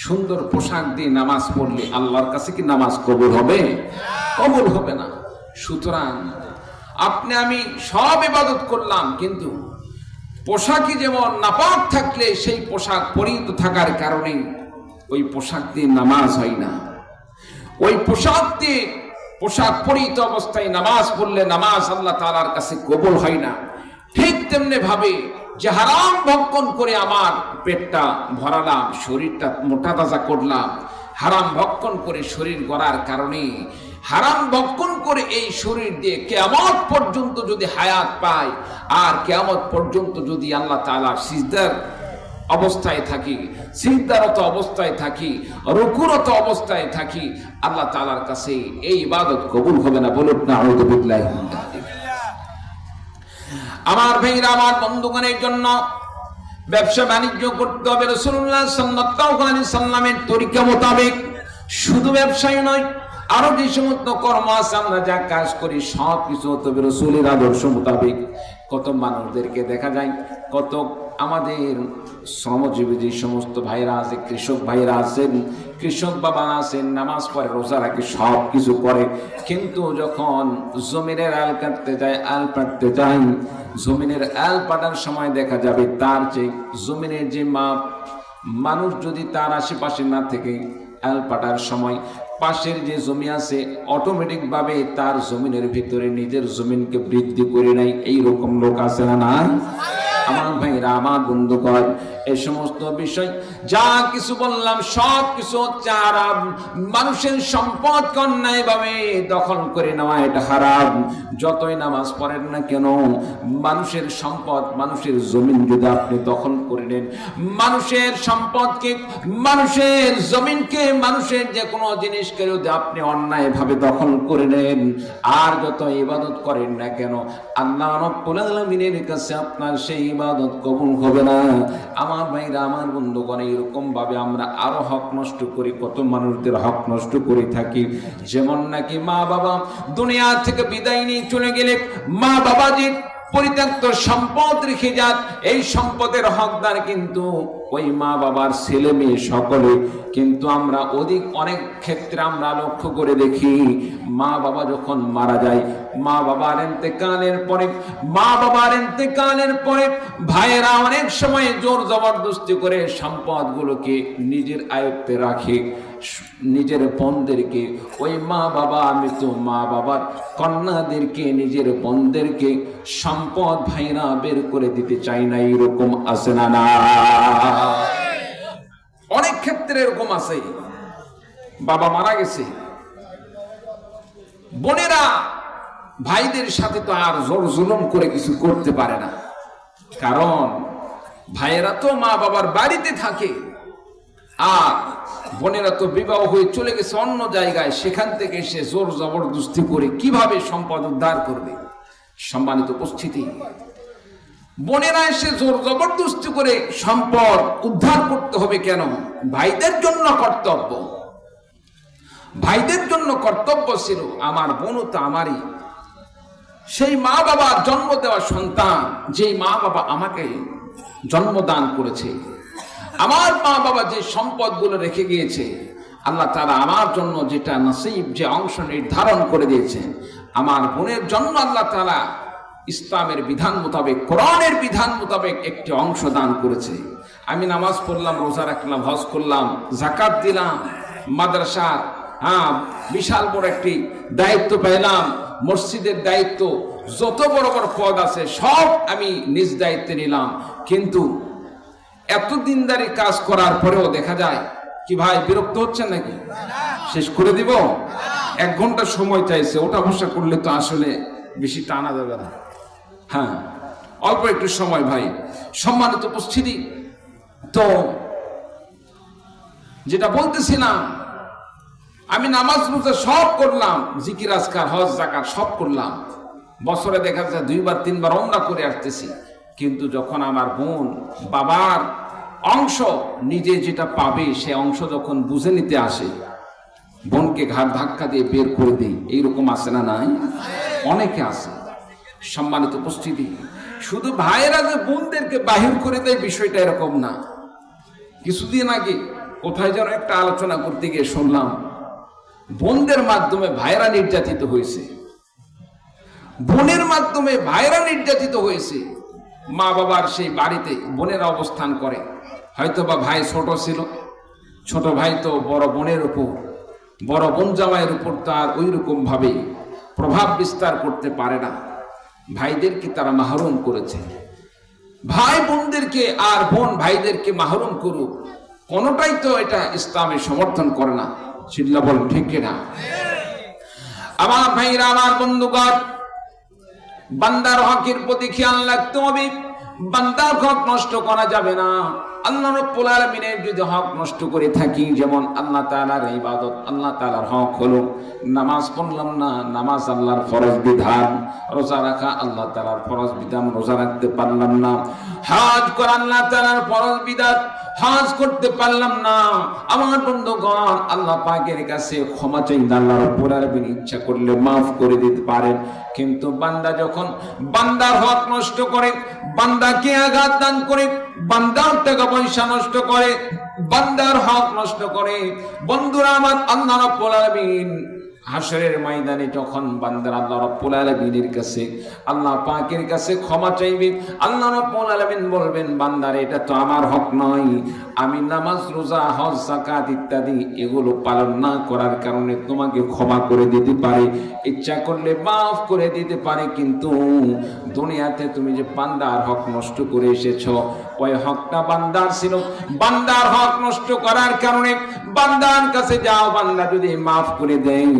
সুন্দর পোশাক দিয়ে নামাজ পড়লে আল্লাহর কাছে কি নামাজ কবুল হবে? কবুল হবে না। সুতরাং আপনি আমি সব ইবাদত করলাম, কিন্তু পোশাকই যেমন নাপাক থাকলে সেই পোশাক পরিহিত থাকার কারণে ওই পোশাক দিয়ে নামাজ হয় না। ওই পোশাক পরিহিত অবস্থায় নামাজ পড়লে নামাজ আল্লাহ তাআলার কাছে কবুল হয় না। ঠিক তেমনি ভাবে যে হারাম ভক্ষণ করে আমার পেটটা ভরালাম, শরীরটা মোটা তাজা করলাম, হারাম ভক্ষণ করে শরীর গড়ার কারণে, হারাম ভক্ষণ করে এই শরীর দিয়ে কিয়ামত পর্যন্ত যদি হায়াত পায়, আর কিয়ামত পর্যন্ত যদি আল্লাহ তাআলার সিজদার অবস্থায় থাকি, সিজদারত অবস্থায় থাকি, রুকুরত অবস্থায় থাকি, আল্লাহ তাআলার কাছে এই ইবাদত কবুল হবে না। বলুন না আউযু বিল্লাহি মিন যালিক। আমার ভাইরা, আমার বন্ধুগণের জন্য ব্যবসা বাণিজ্য করতে হবে রাসূলুল্লাহ সাল্লাল্লাহু আলাইহি সাল্লামের তরিকা মোতাবেক। শুধু ব্যবসায় নয়, আরো যে সমস্ত কর্ম আছে, আমরা যা কাজ করি সব কিছু হতে হবে রাসূলের আদর্শ মোতাবেক। কত মানুষদেরকে দেখা যায়, কত আমাদের শ্রমজীবী যে সমস্ত ভাইরা আছে, কৃষক ভাইরা আছেন, কৃষক বাবা আছেন, নামাজ পড়ে, রোজা রাখে, সব কিছু করে, কিন্তু যখন জমিনের আল কাটতে যায়, আল পাড়তে যায়, জমিনের আল পাটার সময় দেখা যাবে তার যে জমিনের যে মানুষ যদি তার আশেপাশে না থেকে আল পাটার সময় পাশের যে জমি আছে অটোমেটিক ভাবে তার জমিনের ভিতরে নিজের জমিনকে বৃদ্ধি করে নেয়। এইরকম লোক আছে না? না আমার ভাইরা, আমার বন্ধুগণ, এই সমস্ত বিষয় যা কিছু বললাম সব কিছু হচ্ছে হারাম। মানুষের সম্পদ অন্যায় ভাবে দখল করে নেওয়া এটা হারাম। যতই নামাজ পড়েন না কেন, মানুষের সম্পদ, মানুষের জমিন যদি আপনি দখল করে নেন, মানুষের সম্পদকে, মানুষের জমিনকে, মানুষের যে কোনো জিনিসকে যদি আপনি অন্যায় ভাবে দখল করে নেন, আর যত ইবাদত করেন না কেন, আল্লাহ রাব্বুল আলামিনের কাছে আপনার সেই ইবাদত কবুল হবে না। আমার ভাইরা, আমার বন্ধুগণ, এরকম ভাবে আমরা আরো হক নষ্ট করি, কত মানুষদের হক নষ্ট করে থাকি। যেমন নাকি মা বাবা দুনিয়া থেকে বিদায় নিয়ে চলে গেলে মা বাবা যে পরিত্যক্ত সম্পদ রেখে যান, এই সম্পদের হকদার কিন্তু ওই মা বাবার ছেলে মেয়ে সকলে। কিন্তু আমরা অনেক ক্ষেত্রে আমরা লক্ষ্য করে দেখি, মা বাবা যখন মারা যায়, মা বাবার ইন্তেকালের পরে ভাইয়েরা অনেক সময় জোর জবরদস্তি করে সম্পদগুলোকে নিজের আয়ত্তে রাখে, নিজের বোনদেরকে, ওই মা বাবা মৃত মা বাবার কন্যাদেরকে, নিজের বোনদেরকে সম্পদ ভাইরা বের করে দিতে চাই না। এরকম আছে না? না, অনেক ক্ষেত্রে এরকম আছে। বাবা মারা গেছে, বোনেরা ভাইদের সাথে তো আর জোর জুলুম করে কিছু করতে পারে না, কারণ ভাইয়েরা তো মা বাবার বাড়িতে থাকে, আর বোনেরা তো বিবাহ হয়ে চলে গেছে অন্য জায়গায়, সেখান থেকে সে জোর জবরদস্তি করে কিভাবে সম্পদ উদ্ধার করবে? সম্মানিত উপস্থিতি, বোনেরা এসে জোর জবরদস্তি করে সম্পদ উদ্ধার করতে হবে কেন? ভাইদের জন্য কর্তব্য, ভাইদের জন্য কর্তব্য ছিল। আমার বোনও তো আমারই, সেই মা বাবার জন্ম দেওয়া সন্তান, যেই মা বাবা আমাকে জন্মদান করেছে, আমার মা বাবা যে সম্পদগুলো রেখে গিয়েছে, আল্লাহ তাআলা আমার জন্য যেটা নসিব, যে অংশ নির্ধারণ করে দিয়েছেন, আমার বোনের জন্য আল্লাহ তাআলা ইসলামের বিধান মোতাবেক, কোরআনের বিধান মোতাবেক একটি অংশ দান করেছে। আমি নামাজ পড়লাম, রোজা রাখলাম, হজ করলাম, যাকাত দিলাম, মাদ্রাসার বিশাল বড় একটি দায়িত্ব পেলাম, মসজিদের দায়িত্ব, যত বড় বড় পদ আছে সব আমি নিজ দায়িত্বে নিলাম। কিন্তু এত দিনদারি কাজ করার পরেও দেখা যায় কি, ভাই বিরক্ত হচ্ছেন নাকি? শেষ করে দিব? 1 ঘন্টা সময় চাইছে, ওটা বসা করলে তো আসলে বেশি টানা যাবে না। হ্যাঁ, অল্প একটু সময় ভাই। সম্মানিত উপস্থিতি, তো যেটা বলতেছিলাম, আমি নামাজ রোজা সব করলাম, জিকির আজকার, হজ যাকাত সব করলাম, বছরে দেখা যায় 2 বার 3 বার ওমরা করে আসতেছি, কিন্তু যখন আমার বোন বাবার অংশ নিজে যেটা পাবে সে অংশ যখন বুঝে নিতে আসে, বোনকে ঘাড় ধাক্কা দিয়ে বের করে দেই, এইরকম আছে না নাই? অনেকে আছে। সম্মানিত উপস্থিতি, শুধু ভাইয়েরা যে বোনদেরকে বাহির করে দেয় বিষয়টা এরকম না। কিছুদিন আগে কোথায় যেন একটা আলোচনা করতে গিয়ে শুনলাম বোনদের মাধ্যমে ভাইয়েরা নির্যাতিত হয়েছে, বোনের মাধ্যমে ভাইয়েরা নির্যাতিত হয়েছে। মা বাবার সেই বাড়িতে বোনেরা অবস্থান করে, হয়তো বা ভাই ছোট ছিল, ছোট ভাই তো বড় বোনের উপর, বড় বোন জামাইয়ের উপর তার ওই রকম ভাবে প্রভাব বিস্তার করতে পারে না। ভাইদেরকে তারা মাহরুম করেছে। ভাই বোনদেরকে আর বোন ভাইদেরকে মাহরুম করুক, কোনোটাই তো এটা ইসলামে সমর্থন করে না। চিল্লা বল ঠিক কিনা? আমার ভাইরা, আমার বন্ধুগণ, বান্দার হকের প্রতি খেয়াল রাখতে হবে। বান্দার হক নষ্ট করা যাবে না। আল্লাহ রাব্বুল আলামিনের যদি হক নষ্ট করে থাকি, যেমন আল্লাহ তাআলার ইবাদত, আল্লাহ তাআলার হক হলো নামাজ পড়লাম না, নামাজ আল্লাহর ফরজ বিধান, রোজা রাখা আল্লাহ তাআলার ফরজ বিধান, রোজা রাখতে পারলাম না, হজ করা আল্লাহ তাআলার ফরজ বিধান, হজ করতে পারলাম না। আমার বন্ধুগণ, আল্লাহ পাকের কাছে ক্ষমা চাই, আল্লাহ রাব্বুল আলামিন ইচ্ছা করলে মাফ করে দিতে পারেন। কিন্তু বান্দা যখন বান্দার হক নষ্ট করে, বান্দাকে আঘাত দান করে, বান্দার টাকা পয়সা নষ্ট করে, বান্দার হক নষ্ট করে, বন্ধুরা আমার, আল্লাহ রাব্বুল আলামিন হাসরের ময়দানে যখন বান্দার আল্লাহ রাব্বুল আলামিনের কাছে, আল্লাহ পাকের কাছে ক্ষমা চাইবে, আল্লাহ রাব্বুল আলামিন বলবেন, বান্দার এটা তো আমার হক নয়, আমি নামাজ রোজা হজ যাকাত ইত্যাদি এগুলো পালন না করার কারণে তোমাকে ক্ষমা করে দিতে পারে, ইচ্ছা করলে মাফ করে দিতে পারে। কিন্তু দুনিয়াতে তুমি যে বান্দার হক নষ্ট করে এসেছো, ওই হকটা বান্দার ছিল, বান্দার হক নষ্ট করার কারণে বান্দার কাছে যাও, বান্দা যদি মাফ করে দেয়,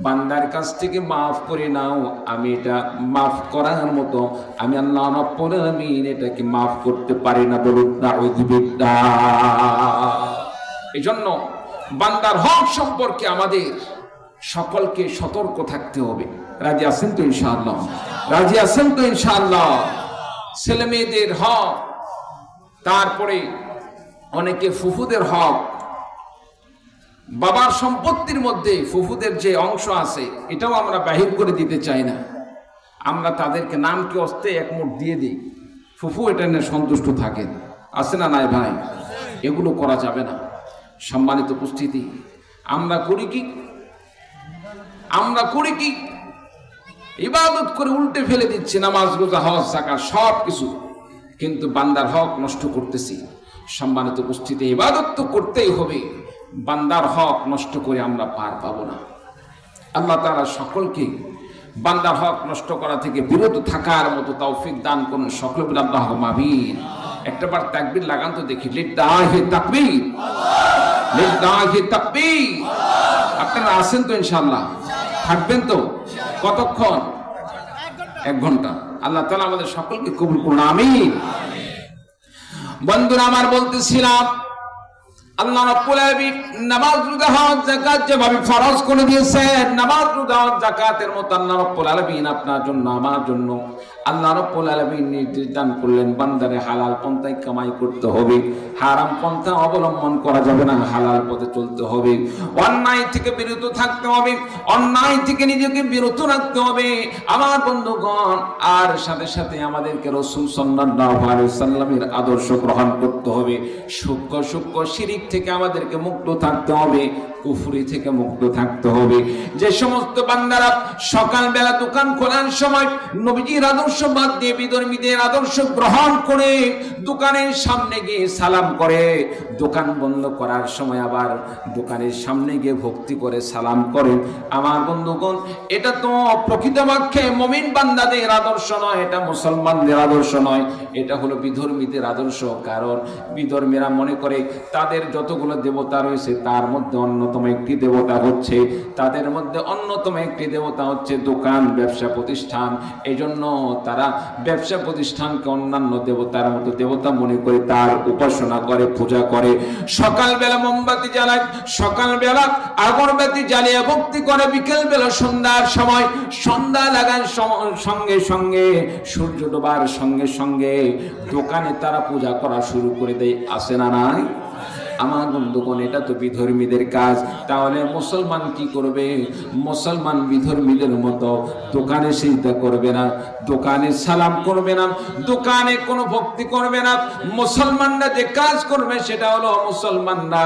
বান্দার কাছ থেকে মাফ করে নাও, আমি এটা মাফ করার মতো আমি আল্লাহ রাব্বুল আলামিন এটাকে মাফ করতে পারি না। বলুন নাউযু বিল্লাহ। এজন্য বান্দার হক সম্পর্কে আমাদের সকলকে সতর্ক থাকতে হবে। রাজি আছেন তো ইনশাআল্লাহ? রাজি আছেন তো ইনশাআল্লাহ? ছেলে মেয়েদের হক, তারপরে অনেকে ফুফুদের হক, বাবার সম্পত্তির মধ্যে ফুফুদের যে অংশ আছে এটাও আমরা বাহির করে দিতে চাই না। আমরা তাদেরকে নামকে অস্তে একমুঠ দিয়ে দিই, ফুফু এটা নিয়ে সন্তুষ্ট থাকেন, আছে না নাই ভাই? এগুলো করা যাবে না। সম্মানিত উপস্থিতি, আমরা করি কি? আমরা করি কি? ইবাদত করে উল্টে ফেলে দিচ্ছি, নামাজ রোজা হজ যাকাত সব কিছু, কিন্তু বান্দার হক নষ্ট করতেছি। সম্মানিত উপস্থিতি, ইবাদত তো করতেই হবে, বান্দার হক নষ্ট করে আমরা পার পাবো না। আল্লাহ তাআলা সকলকে বান্দার হক নষ্ট করা থেকে বিরত থাকার মতো তৌফিক দান করুন। সকলে বলে আল্লাহুম্মা আমিন। একটাবার তাকবীর লাগান তো দেখি। লিল্লাহি তাকবীর, লিল্লাহি তাকবীর। আপনারা আছেন তো ইনশাআল্লাহ? থাকবেন তো? কতক্ষণ? 1 ঘন্টা। আল্লাহ তাআলা আমাদের সকলকে কবুল করুন, আমিন। বন্ধুরা আমার, বলতেছিলাম আল্লাহ রাব্বুল আলামিন নামাজ রোজা হজ যাকাত যেভাবে ফরজ করে দিয়েছেন, নামাজ রোজা হজ যাকাতের মতো আল্লাহ রাব্বুল আলামিন আপনার জন্য, আমার জন্য আল্লাহ রাব্বুল আলামিন নির্দেশ দান করলেন, বান্দারে হালাল পন্থায় কামাই করতে হবে, হারাম পন্থা অবলম্বন করা যাবে না, হালাল পথে চলতে হবে, অন্যায় থেকে বিরত থাকতে হবে, অন্যায় থেকে নিজেকে বিরত রাখতে হবে আমার বন্ধুগণ। আর সাথে সাথে আমাদেরকে রাসূল সাল্লাল্লাহু আলাইহি সাল্লামের আদর্শ গ্রহণ করতে হবে। সূক্ষ্ম শিরিক থেকে আমাদেরকে মুক্ত থাকতে হবে, কুফরি থেকে মুক্ত থাকতে হবে। যে সমস্ত বান্দারা সকালবেলা দোকান খোলার সময় নবীজির আদর্শ বাদ দিয়ে বিধর্মীদের আদর্শ গ্রহণ করে দোকানের সামনে গিয়ে সালাম করে, দোকান বন্ধ করার সময় আবার দোকানের সামনে গিয়ে ভক্তি করে সালাম করে, আমার বন্ধুগণ, এটা তো প্রকৃত পক্ষে মুমিন বান্দাদের আদর্শ নয়, এটা মুসলমানদের আদর্শ নয়, এটা হলো বিধর্মীদের আদর্শ। কারণ বিধর্মীরা মনে করে তাদের যতগুলো দেবতা রয়েছে তার মধ্যে অন্যতম একটি দেবতা হচ্ছে, তাদের মধ্যে অন্যতম একটি দেবতা হচ্ছে দোকান, ব্যবসা প্রতিষ্ঠান। এই জন্য তারা ব্যবসা প্রতিষ্ঠানকে অন্যান্য দেবতার মতো দেবতা মনে করে তার উপাসনা করে, পূজা করে। সকালবেলা মোমবাতি জ্বালায়, সকালবেলা আগরবাতি জ্বালিয়ে ভক্তি করে, বিকেলবেলা সন্ধ্যার সময় সন্ধ্যা লাগার সঙ্গে সঙ্গে সূর্য ডোবার সঙ্গে সঙ্গে দোকানে তারা পূজা করা শুরু করে দেয়, আসে না নাই? আমার বন্ধুগণ, এটা তো বিধর্মীদের কাজ। তাহলে মুসলমান কি করবে? মুসলমান বিধর্মীদের মতো দোকানে সিজদা করবে না, দোকানে সালাম করবে না, দোকানে কোনো ভক্তি করবে না। মুসলমানরা যে কাজ করবে সেটা হলো মুসলমানরা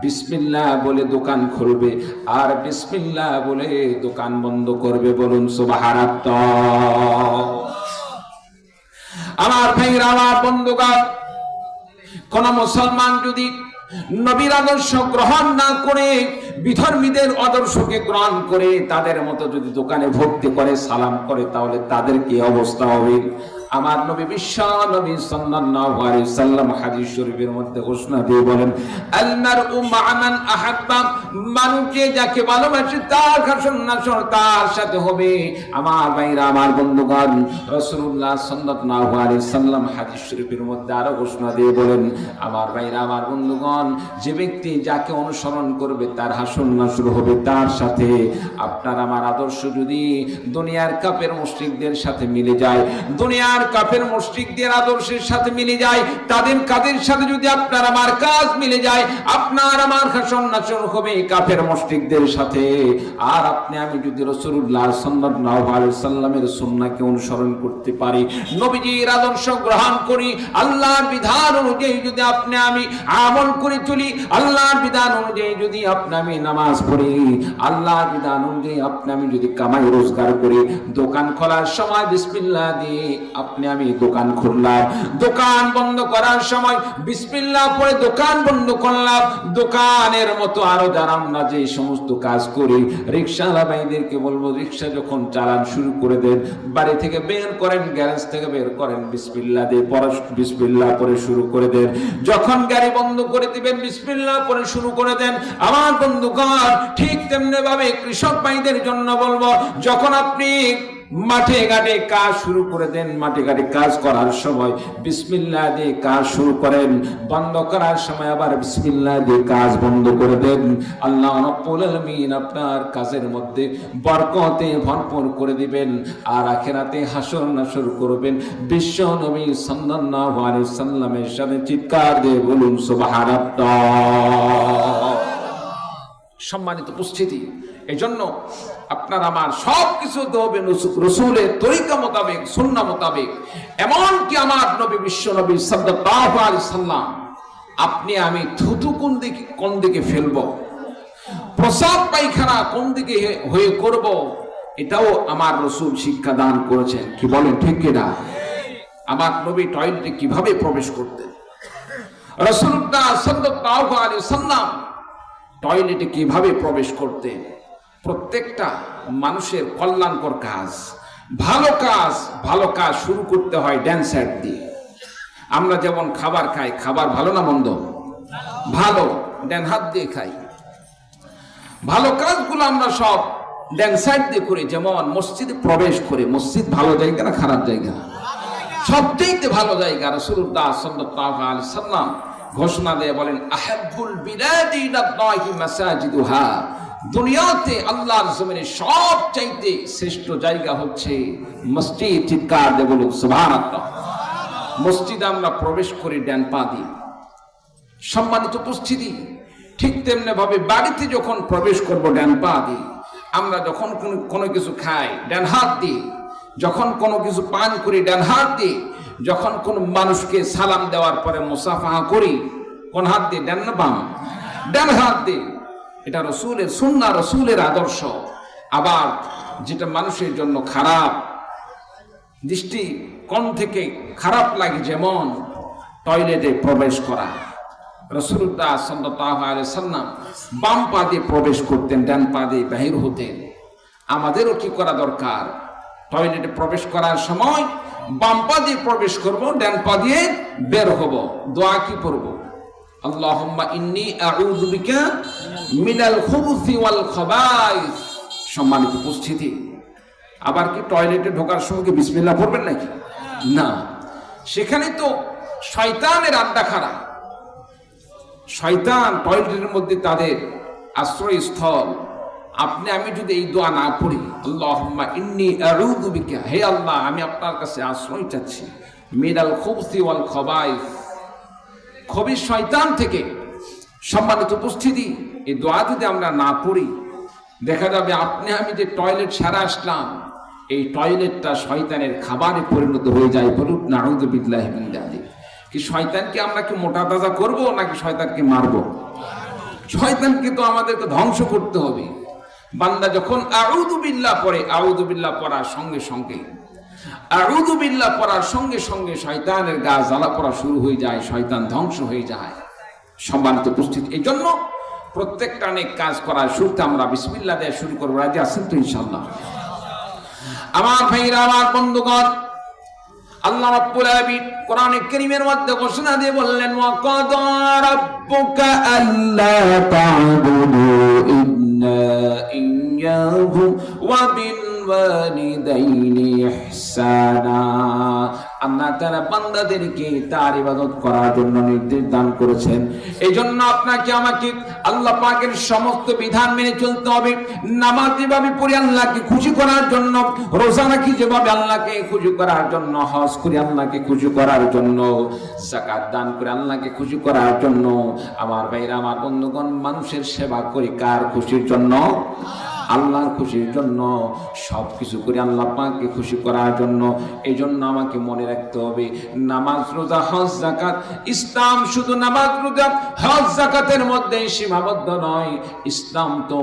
বিসমিল্লাহ বলে দোকান খুলবে আর বিসমিল্লাহ বলে দোকান বন্ধ করবে। বলুন সুবহানাল্লাহ। আমার ভাইরা, আমার বন্ধুগণ, কোন মুসলমান যদি নবীর আদর্শ গ্রহণ না করে বিধর্মীদের আদর্শকে গ্রহণ করে তাদের মতো যদি দোকানে ভর্তি করে সালাম করে, তাহলে তাদের কি অবস্থা হবে? আমার নবী বিশ্ব নবী সাল্লাল্লাহু আলাইহি সাল্লাম হাদিস শরীফের মধ্যে ঘোষণা দিয়ে বলেন, আল মারউ মা'a মান আহাব্বা, মানুষ যাকে ভালোবাসে তার খাসনাসর তার সাথে হবে। আমার ভাইরা, আমার বন্ধুগণ, রাসূলুল্লাহ সাল্লাল্লাহু আলাইহি সাল্লাম হাদিস শরীফের মধ্যে আরো ঘোষণা দিয়ে বলেন, আমার ভাইরা, আমার বন্ধুগণ, যে ব্যক্তি যাকে অনুসরণ করবে তার হাসনাসর হবে তার সাথে। আপনার আমার আদর্শ যদি দুনিয়ার কাফের মুশরিকদের সাথে মিলে যায়, দুনিয়ার কাফের মুশরিকদের আদর্শের সাথে মিলে যায়, তাদের কাজের সাথে যদি আপনার আমার কাজ মিলে যায়, আপনার আমার হাসনাসর হবে কাফের মুশরিকদের সাথে। আর আপনি আমি যদি রাসূলুল্লাহ সাল্লাল্লাহু আলাইহি সাল্লামের সুন্নাহকে অনুসরণ করতে পারি, নবীজির আদর্শ গ্রহণ করি, আল্লাহর বিধান অনুযায়ী যদি আপনি আমি আমল করে চলি, আল্লাহর বিধান অনুযায়ী যদি আপনি আমি নামাজ পড়ি, আল্লাহর বিধান অনুযায়ী আপনি আমি যদি কামাই রোজগার করি, দোকান খোলার সময় বিসমিল্লাহ দিয়ে আপনি আমি দোকান খুললাম, দোকান বন্ধ করার সময় বিসমিল্লাহ পড়ে দোকান বন্ধ করলাম। দোকানের মতো আরো যারা আমরা যে সমস্ত কাজ করি, রিকশাওয়ালা ভাইদেরকে বলবো, রিকশা যখন চালান শুরু করে দেন, বাড়ি থেকে বের করেন, গ্যারেজ থেকে বের করেন, বিসমিল্লাহ দিয়ে বিসমিল্লাহ পড়ে শুরু করে দেন। যখন গাড়ি বন্ধ করে দিবেন, বিসমিল্লাহ পড়ে শুরু করে দেন। আমার বন্ধুগণ, ঠিক তেমনি ভাবে কৃষক ভাইদের জন্য বলবো, যখন আপনি মাঠে ঘাটে কাজ শুরু করে দেন, মাঠে ঘাটে কাজ করার সময় বিসমিল্লাহ দিয়ে কাজ শুরু করেন, বন্ধ করার সময় আবার বিসমিল্লাহ দিয়ে কাজ বন্ধ করে দেন। আল্লাহ রাব্বুল আলামিন আপনার কাজের মধ্যে বরকতে ভরপুর করে দিবেন আর আখিরাতে হাসর নাসর করবেন। বিশ্ব নবী সাল্লাল্লাহু আলাইহি সাল্লামের সাথে চিৎকার দিয়ে বলুন সুবহানাল্লাহ। সম্মানিত উপস্থিতি, এজন্য আপনার আমার সবকিছু হবে রাসূলের তরিকা মোতাবেক, সুন্নাহ মোতাবেক। এমনকি আমার নবী বিশ্ব নবী সাল্লাল্লাহু আলাইহি সাল্লাম, আপনি আমি থুতু কোন দিকে ফেলবো, প্রসাব পায়খানা কোন দিকে হয়ে করব, এটাও আমার রাসূল শিক্ষা দান করেছেন। কি বলেন, ঠিক কিনা? আমার নবী টয়লেটে কিভাবে প্রবেশ করতেন, রাসূলুল্লাহ সাল্লাল্লাহু আলাইহি সাল্লাম টয়লেটে কিভাবে প্রবেশ করতেন। প্রত্যেকটা মানুষের কল্যাণকর কাজ, ভালো কাজ শুরু করতে হয় ডান সাইড দিয়ে। আমরা যেমন খাবার খাই, খাবার ভালো না মন্দ? ভালো, ডান হাত দিয়ে খাই। ভালো কাজগুলো আমরা সব ডান সাইড দিয়ে করি। যেমন মসজিদে প্রবেশ করে, মসজিদ ভালো জায়গা না খারাপ জায়গা? সবচেয়ে ভালো জায়গা। রাসূলুল্লাহ সাল্লাল্লাহু আলাইহি সাল্লাম ঘোষণা দিয়ে বলেন, আহাব্বুল বিলাদি ইলাল্লাহি মাসাজিদুহা, দুনিয়াতে আল্লাহর জমিনে সবচাইতে শ্রেষ্ঠ জায়গা হচ্ছে মসজিদ। চিৎকার দিয়ে বলুন সুবহানাল্লাহ। মসজিদে আমরা প্রবেশ করি ডান পা দিয়ে। সম্মানিত উপস্থিতি, ঠিক তেমনি ভাবে বাড়িতে যখন প্রবেশ করব ডান পা দিয়ে, আমরা যখন কোনো কিছু খাই ডান হাত দিয়ে, যখন কোনো কিছু পান করি ডান হাত দিয়ে, যখন কোন মানুষকে সালাম দেওয়ার পরে মুসাফাহা করি কোন হাত দিয়ে? ডান না বাম? ডান হাত দিয়ে। এটা রাসূলের সুন্নাহ, রাসূলের আদর্শ। আবার যেটা মানুষের জন্য খারাপ, দৃষ্টি কোণ থেকে খারাপ লাগে, যেমন টয়লেটে প্রবেশ করা, রাসূলুল্লাহ সাল্লাল্লাহু আলাইহি সাল্লাম বাম পা দিয়ে প্রবেশ করতেন, ডান পা দিয়ে বাহির হতেন। আমাদেরও কি করা দরকার? টয়লেটে প্রবেশ করার সময় বাম পা দিয়ে প্রবেশ করব, ডান পা দিয়ে বের হব। দোয়া কি পড়ব? আল্লাহুম্মা ইন্নী আউযু বিকা মিনাল খুবুসি ওয়াল খাবাইস। সম্মানিত উপস্থিতি, আবার কি টয়লেটে ঢোকার সময় কি বিসমিল্লাহ পড়বেন নাকি? না, সেখানে তো শয়তানের আড্ডাখানা। শয়তান টয়লেটের মধ্যে তাদের আশ্রয়স্থল। আপনি আমি যদি এই দোয়া না পড়ি, আল্লাহুম্মা ইন্নী আউযু বিকা, হে আল্লাহ আমি আপনার কাছে আশ্রয় চাচ্ছি, মিনাল খুবসি ওয়াল খাবাইস, খবিস শয়তান থেকে, সম্মানিত উপস্থিতি, এই দোয়া যদি আমরা না পড়ি, দেখা যাবে আপনি আমি যে টয়লেট সারা আসলাম, এই টয়লেটটা শয়তানের খাবারে পরিণত হয়ে যায়। বলুন নাউযু বিল্লাহি মিন যালিক। কি শয়তানকে আমরা কি মোটা তাজা করব নাকি শয়তানকে মারব? শয়তানকে তো আমাদেরকে ধ্বংস করতে হবে। বান্দা যখন আউযু বিল্লাহ পড়ে, আউযু বিল্লাহ পড়ার সঙ্গে সঙ্গে, আউযু বিল্লাহ পড়ার সঙ্গে সঙ্গে শয়তানের গা জ্বালা পড়া শুরু হয়ে যায়, শয়তান ধ্বংস হয়ে যায়। সম্মানিত উপস্থিতি, এই জন্য প্রত্যেকটা অনেক কাজ করার শুরুতে আমরা বিসমিল্লাহ দিয়ে শুরু করবো। রাজি আছেন তো ইনশাআল্লাহ? আমার ভাইরা, আমার বন্ধুগণ, আল্লাহ রাব্বুল আলামিন কোরআনে কারীমের মধ্যে ঘোষণা দিয়ে বললেন, ওয়া কাদা রাব্বুকা আল্লা তা'বুদু ইল্লা ইয়্যাহু ওয়া বিল ওয়ালিদাইনি ইহসানা। আল্লাহ তাআলা বান্দাদেরকে তার ইবাদত করার জন্য নির্দেশ দান করেছেন। এই জন্য আপনাকে আমাকে আল্লাহ পাকের সমস্ত বিধান মেনে চলতে হবে। নামাজ যেভাবে পড়ি আল্লাহকে খুশি করার জন্য, রোজা রাখি যেভাবে আল্লাহকে খুশি করার জন্য, হজ করি আল্লাহকে খুশি করার জন্য, যাকাত দান করে আল্লাহকে খুশি করার জন্য। আমার ভাইরা, আমার বন্ধুগণ, মানুষের সেবা করি কার খুশির জন্য? আল্লাহর খুশির জন্য। সব কিছু করে আল্লাহ পাককে খুশি করার জন্য। এই জন্য আমাকে মনে রাখতে হবে, নামাজ, রোজা, হজ, যাকাত, ইসলাম শুধু নামাজ, রোজা, হজ, যাকাতের মধ্যে সীমাবদ্ধ নয়। ইসলাম তো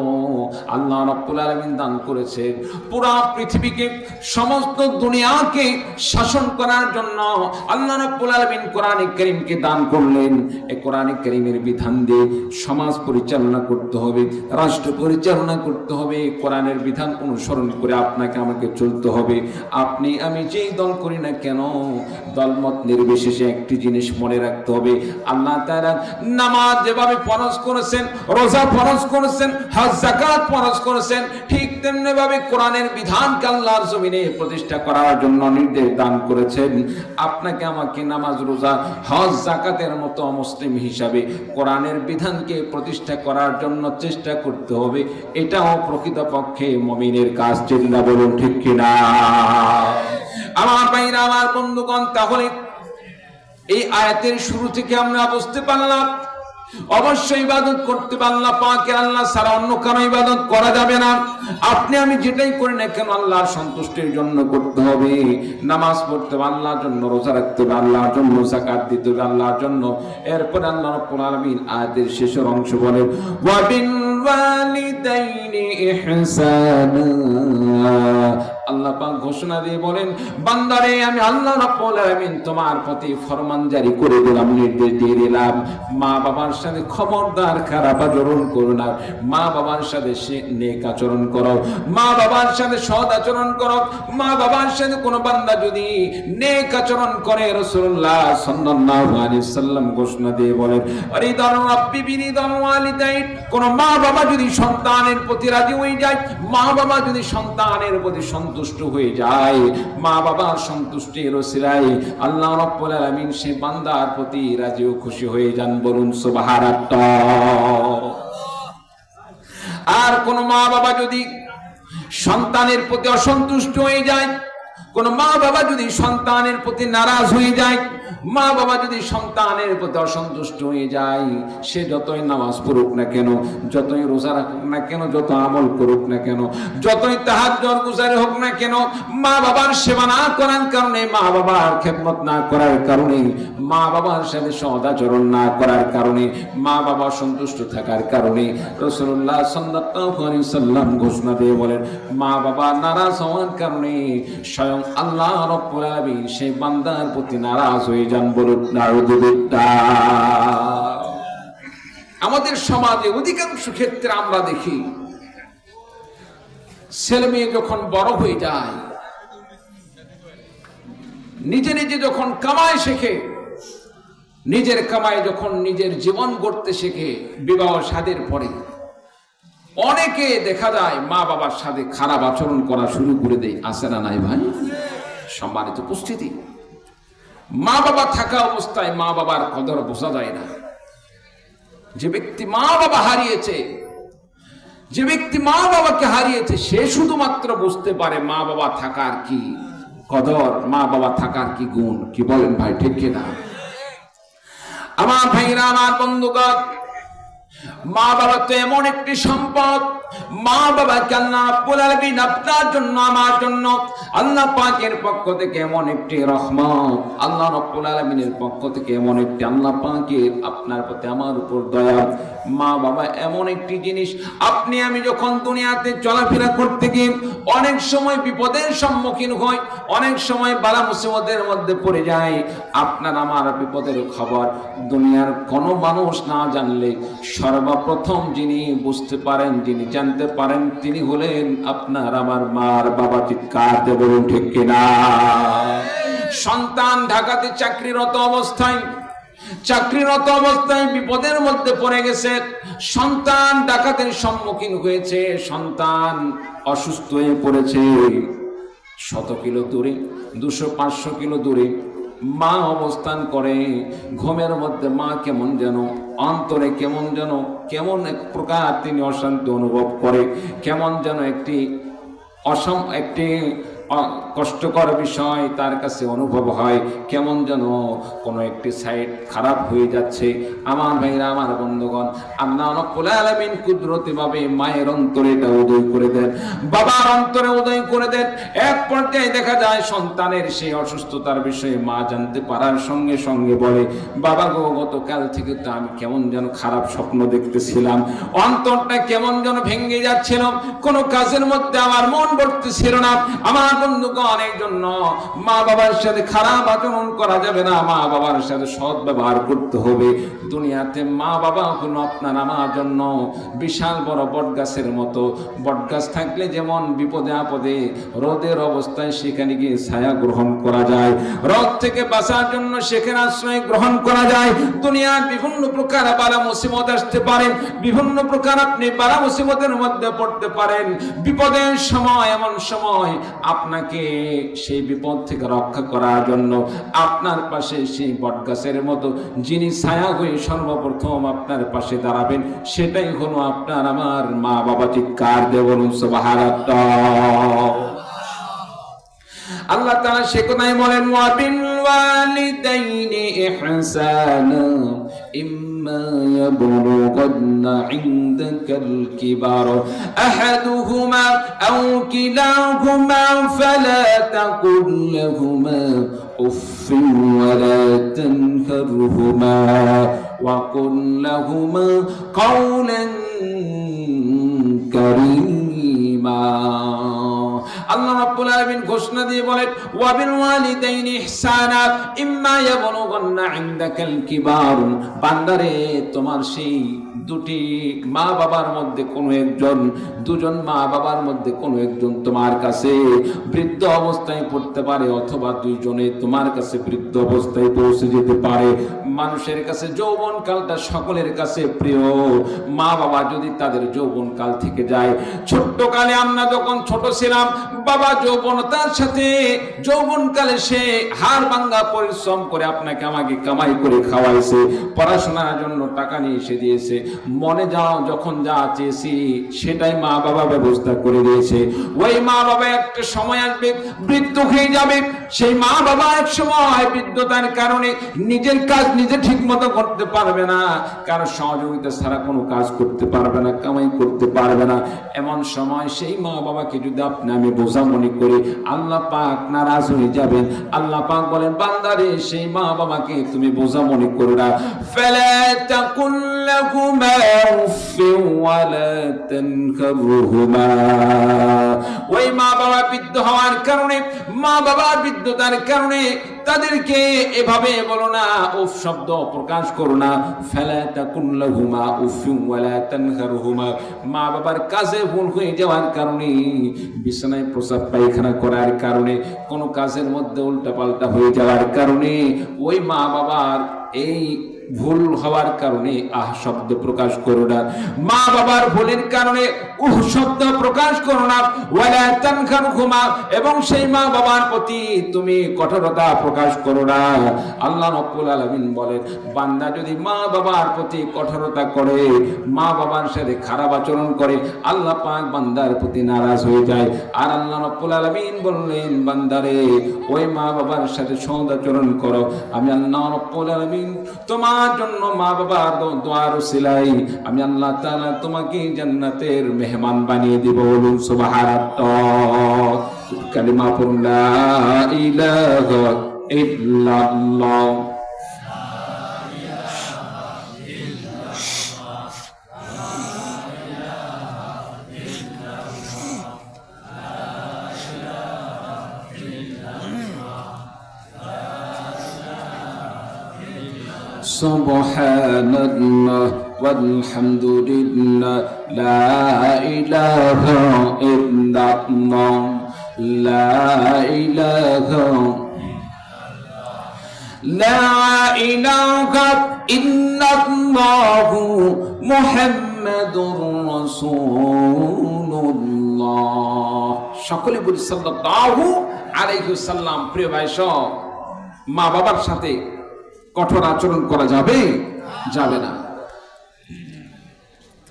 আল্লাহ রাব্বুল আলামিন দান করেছেন পুরা পৃথিবীকে, সমস্ত দুনিয়াকে শাসন করার জন্য। আল্লাহ রাব্বুল আলামিন কোরআনে কারীমকে দান করলেন। এই কোরআনে কারীমের বিধান দিয়ে সমাজ পরিচালনা করতে হবে, রাষ্ট্র পরিচালনা করতে হবে। কোরআনের বিধান অনুসরণ করে আপনাকে আমাকে চলতে হবে। আপনি আমি যেই দল করি না কেন, দলমত নির্বিশেষে একটি জিনিস মনে রাখতে হবে, আল্লাহ তাআলা নামাজ যেভাবে ফরজ করেছেন, রোজা ফরজ করেছেন, হজ যাকাত ফরজ করেছেন, ঠিক তেমনি ভাবে কোরআনের বিধানকে আল্লাহর জমিনে প্রতিষ্ঠা করার জন্য নির্দেশ দান করেছেন। আপনাকে আমাকে নামাজ, রোজা, হজ, যাকাতের মতো মুসলিম হিসাবে কোরআনের বিধানকে প্রতিষ্ঠা করার জন্য চেষ্টা করতে হবে। এটাও প্রকৃতপক্ষে মুমিনের কাজ। চিন্তা বলুন ঠিক কিনা? আমার ভাইরা, আমার বন্ধুগণ, তাহলে এই আয়াতের শুরু থেকে আমরা বুঝতে পারলাম অবশ্যই ইবাদত করতে আল্লাহ পাকের, আল্লাহ ছাড়া অন্য কারো ইবাদত করা যাবে না। আপনি আমি যেটাই করি না কেন আল্লাহর সন্তুষ্টির জন্য করতে হবে। নামাজ পড়তে হবে আল্লাহর জন্য, রোজা রাখতে হবে আল্লাহর জন্য, যাকাত দিতে হবে আল্লাহর জন্য। এরপর আল্লাহ রাব্বুল আলামিন আয়াতের শেষের অংশ বলেন, ওয়া বিল ওয়ালিদাইনি ইহসানা। আল্লাহ পাক ঘোষণা দিয়ে বলেন, বান্দারে আমি আল্লাহ রাব্বুল আলামিন তোমার প্রতি ফরমান জারি করে দিলাম, নির্দেশ দিয়ে দিলাম, মা বাবার সাথে খবরদার খারাপ আচরণ করো না। মা বাবার সাথে নেক আচরণ করো, মা বাবার সাথে সৎ আচরণ করো। মা বাবার সাথে কোনো বান্দা যদি নেক আচরণ করে, রাসূলুল্লাহ সাল্লাল্লাহু আলাইহি সাল্লাম ঘোষণা দিয়ে বলেন, রিদাল রাব্বি বিরিদাল ওয়ালিদাইন। কোন মা বাবা যদি সন্তানের প্রতি রাজি হয়ে যায়, মা বাবা যদি সন্তানের প্রতি সন্তুষ্ট হয়ে যায়, মা বাবার সন্তুষ্টির ওসিলায় আল্লাহ রাব্বুল আলামিন সে বান্দার প্রতি রাজি ও খুশি হয়ে যান। বলুন সুবহানাল্লাহ। আর কোন মা বাবা যদি সন্তানের প্রতি অসন্তুষ্ট হয়ে যায়, কোন মা বাবা যদি সন্তানের প্রতি নারাজ হয়ে যায়, মা বাবা যদি সন্তানের প্রতি অসন্তুষ্ট হয়ে যায়, সে যতই নামাজ পড়ুক না কেন, যতই রোজা রাখুক না কেন, যত আমল করুক না কেন, যতই তাহাজ্জুদ গুজার হোক না কেন, মা বাবার সেবা না করার কারণে, মা বাবার খেদমত না করার কারণে, মা বাবার সাথে সদাচরণ না করার কারণে, মা বাবা সন্তুষ্ট থাকার কারণে রাসূলুল্লাহ সাল্লাল্লাহু আলাইহি সাল্লাম ঘোষণা দিয়ে বলেন, মা বাবা নারাজ হওয়ার কারণে স্বয়ং আল্লাহ রাব্বুল আলামিন সেই বান্দার প্রতি নারাজ হয়ে যান। বলুন নাউযু বিল্লাহ। আমাদের সমাজে অধিকাংশ ক্ষেত্রে আমরা দেখি ছেলে মেয়ে যখন বড় হয়ে যায়, নিজে নিজে যখন কামায় শেখে, নিজের কামায় যখন নিজের জীবন গড়তে শেখে, বিবাহ শাদীর পরে অনেকে দেখা যায় মা বাবার সাথে খারাপ আচরণ করা শুরু করে দেয়। আছে না নাই ভাই? সম্মানিত উপস্থিতি, মা বাবা থাকা অবস্থায় মা বাবার কদর বোঝা যায় না। যে ব্যক্তি মা বাবা হারিয়েছে, যে ব্যক্তি মা বাবাকে হারিয়েছে, সে শুধুমাত্র বুঝতে পারে মা বাবা থাকার কি কদর, মা বাবা থাকার কি গুণ। কি বলেন ভাই, ঠিক কিনা? আমার ভাইরা, আমার বন্ধুগণ, মা বাবা তো এমন একটি সম্পদ, মা বাবাকে আল্লাহ রাব্বুল আলামিন আপনার জন্য আমার জন্য আল্লাহ পাকের পক্ষ থেকে এমন একটি রহমত, আল্লাহ রাব্বুল আলামিনের পক্ষ থেকে এমন একটি আল্লাহ পাকের আপনার প্রতি আমার উপর দয়া। মা বাবা এমন একটি জিনিস, আপনি আমি যখন দুনিয়াতে চলাফেরা করতে গিয়ে অনেক সময় বিপদের সম্মুখীন হই, অনেক সময় বালা মুসিবতের মধ্যে পড়ে যায়। আপনার আমার বিপদের খবর দুনিয়ার কোনো মানুষ না জানলে সর্বপ্রথম যিনি বুঝতে পারেন, যিনি জানতে পারেন, তিনি হলেন আপনার আমার মার বাবা। চিৎকার দিয়ে বলুন ঠিক কিনা? সন্তান ঢাকাতে চাকরিরত অবস্থায় বিপদের মধ্যে পড়ে গেছে, সন্তান ডাকাতের সম্মুখীন হয়েছে, সন্তান অসুস্থ হয়ে পড়েছে। 100 কিলো দূরে, 200-500 কিলো দূরে মা অবস্থান করে। ঘুমের মধ্যে মা কেমন যেন অন্তরে কেমন এক প্রকার তিনি অশান্তি অনুভব করে, কেমন যেন একটি কষ্টকর বিষয় তার কাছে অনুভব হয়, কেমন যেন কোনো একটি সাইড খারাপ হয়ে যাচ্ছে। আমার ভাইরা, আমার বন্ধুগণ, আল্লাহ রাব্বুল আলামিন কুদরতি ভাবে মায়ের অন্তরে এটা উদয় করে দেন, বাবার অন্তরে উদয় করে দেন। এক পর্যায়ে দেখা যায় সন্তানের সেই অসুস্থতার বিষয়ে মা জানতে পারার সঙ্গে সঙ্গে বলে, বাবা গো, গতকাল থেকে তো আমি কেমন যেন খারাপ স্বপ্ন দেখতেছিলাম, অন্তরটা কেমন যেন ভেঙে যাচ্ছিল, কোনো কাজের মধ্যে আমার মন বসতেছিল না। আমার বন্ধুগণ, এই জন্য মা বাবার সাথে খারাপ আচরণ করা যাবে না, মা বাবার সাথে সৎ ব্যবহার করতে হবে। দুনিয়াতে মা বাবা হলো আপনার আমার জন্য বিশাল বড় বটগাছের মতো। বটগাছ থাকলে যেমন বিপদে আপদে রোদের অবস্থায় সেখানে গিয়ে ছায়া গ্রহণ করা যায়, রোদ থেকে বাঁচার জন্য সেখানে আশ্রয় গ্রহণ করা যায়। দুনিয়ার বিভিন্ন প্রকার বালা মুসিবত আসতে পারেন, বিভিন্ন প্রকার আপনি বালা মুসিবতের মধ্যে পড়তে পারেন। বিপদের সময়, এমন সময় আপনাকে সেই বিপদ থেকে রক্ষা করার জন্য আপনার পাশে সেই বটগাছের মতো যিনি ছায়া হয়ে সর্বপ্রথম আপনার পাশে দাঁড়াবেন, সেটাই হলো আপনার আমার মা বাবা। চিৎকার দিয়ে বলুন সুবহানাল্লাহ। আল্লাহ তাআলা সে কথাই বলেন, ওয়া বিল ওয়ালিদাইনি ইহসানা ইম্মা ইয়াবলুগান্না ইনদাকাল কিবার আহাদুহুমা আও কিলাহুমা ফালা তাকুল লাহুমা উফফিন ওয়া লা তানহারহুমা ওয়া কুল লাহুমা কাওলান কারীমা। আল্লাহ রাব্বুল আলামিন ঘোষণা দিয়ে বলেন, ওয়া বিল ওয়ালিদাইনি ইহসানা ইম্মা ইয়াবলুগান্না ইনদাকাল কিবার। বান্দারে, তোমার সেই দুটি মা বাবার মধ্যে কোনো একজন, দুজন মা বাবার মধ্যে কোনো একজন তোমার কাছে বৃদ্ধ অবস্থায় পড়তে পারে, অথবা দুইজনে তোমার কাছে বৃদ্ধ অবস্থায় পৌঁছে যেতে পারে। মানুষের কাছে যৌবন কালটা সকলের কাছে প্রিয়। মা বাবা যদি তাদের যৌবন কাল থেকে যায়, ছোট্ট কালে আমরা যখন ছোট ছিলাম, বাবা যৌবনতার সাথে যৌবনকালে সে হাড় ভাঙা পরিশ্রম করে আপনাকে আমাকে কামাই করে খাওয়াইছে, পড়াশোনার জন্য টাকা নিয়ে এসে দিয়েছে, মনে যাও যখন যা চেয়েছি সেটাই মা বাবা ব্যবস্থা করে দিয়েছে। ওই মা বাবা একটা সময় আসবে বৃদ্ধ হয়ে যাবে, সেই মা বাবা এক সময় বৃদ্ধতার কারণে নিজের কাজ নিজে ঠিক মতো করতে পারবে না, কারো সহযোগিতা ছাড়া কোনো কাজ করতে পারবে না, কামাই করতে পারবে না। এমন সময় সেই মা বাবাকে যদি আপনি আমি বোঝা মনে করি, আল্লাহ পাক নারাজ হয়ে যাবেন। আল্লাহ পাক বলেন, বান্দারে, সেই মা বাবাকে তুমি বোঝা মনে করো না। ফালা তাকুল লাহুমা উফফিন ওয়া লা তানহারহুমা। ওই মা বাবা বৃদ্ধ হওয়ার কারণে, মা বাবার বৃদ্ধতার কারণে তাদেরকে এভাবে বলো না, উফ শব্দ প্রকাশ করো না। ফালা তাকুল লাহুমা উফফিন ওয়া লা তানহারহুমা। মা বাবার কাজে ভুল হয়ে যাওয়ার কারণে, বিছানায় প্রস্রাব পায়খানা করার কারণে, কোনো কাজের মধ্যে উল্টাপাল্টা হয়ে যাওয়ার কারণে, ওই মা বাবার এই ভুল হওয়ার কারণে আহ শব্দ প্রকাশ করো না। মা বাবার ভুলের কারণে শব্দ প্রকাশ করো না, ওয়ালা তানখারহুমা, এবং সেই মা বাবার প্রতি তুমি কঠোরতা প্রকাশ করো না। আল্লাহ রাব্বুল আলামিন বলেন, বান্দা যদি মা বাবার প্রতি কঠোরতা করে, মা বাবার সাথে খারাপ আচরণ করে, আল্লাহ পাক বান্দার প্রতি নারাজ হয়ে যায়। আর আল্লাহ রাব্বুল আলামিন বললেন, বান্দারে ওই মা বাবার সাথে সৎ আচরণ করো, আমি আল্লাহ রাব্বুল আলামিন তোমার জন্য মা বাবার দোয়ার উসিলাই আমি আল্লাহ তাআলা তোমাকে জান্নাতের মেহমান বানিয়ে দিব। বলুন সুবহানাল্লাহ। কালিমা পড়ুন, লা ইলাহা ইল্লাল্লাহ। সুবহানাল্লাহ ওয়ালহামদুলিল্লাহ, লা ইলাহা ইল্লাল্লাহ, লা ইলাহা ইল্লাল্লাহ, মুহাম্মাদুর রাসূলুল্লাহ। সকলে বলি সাল্লাল্লাহু আলাইহি ওয়াসাল্লাম। প্রিয় ভাই সব, মা বাবার সাথে কঠোর আচরণ করা যাবে? যাবে না।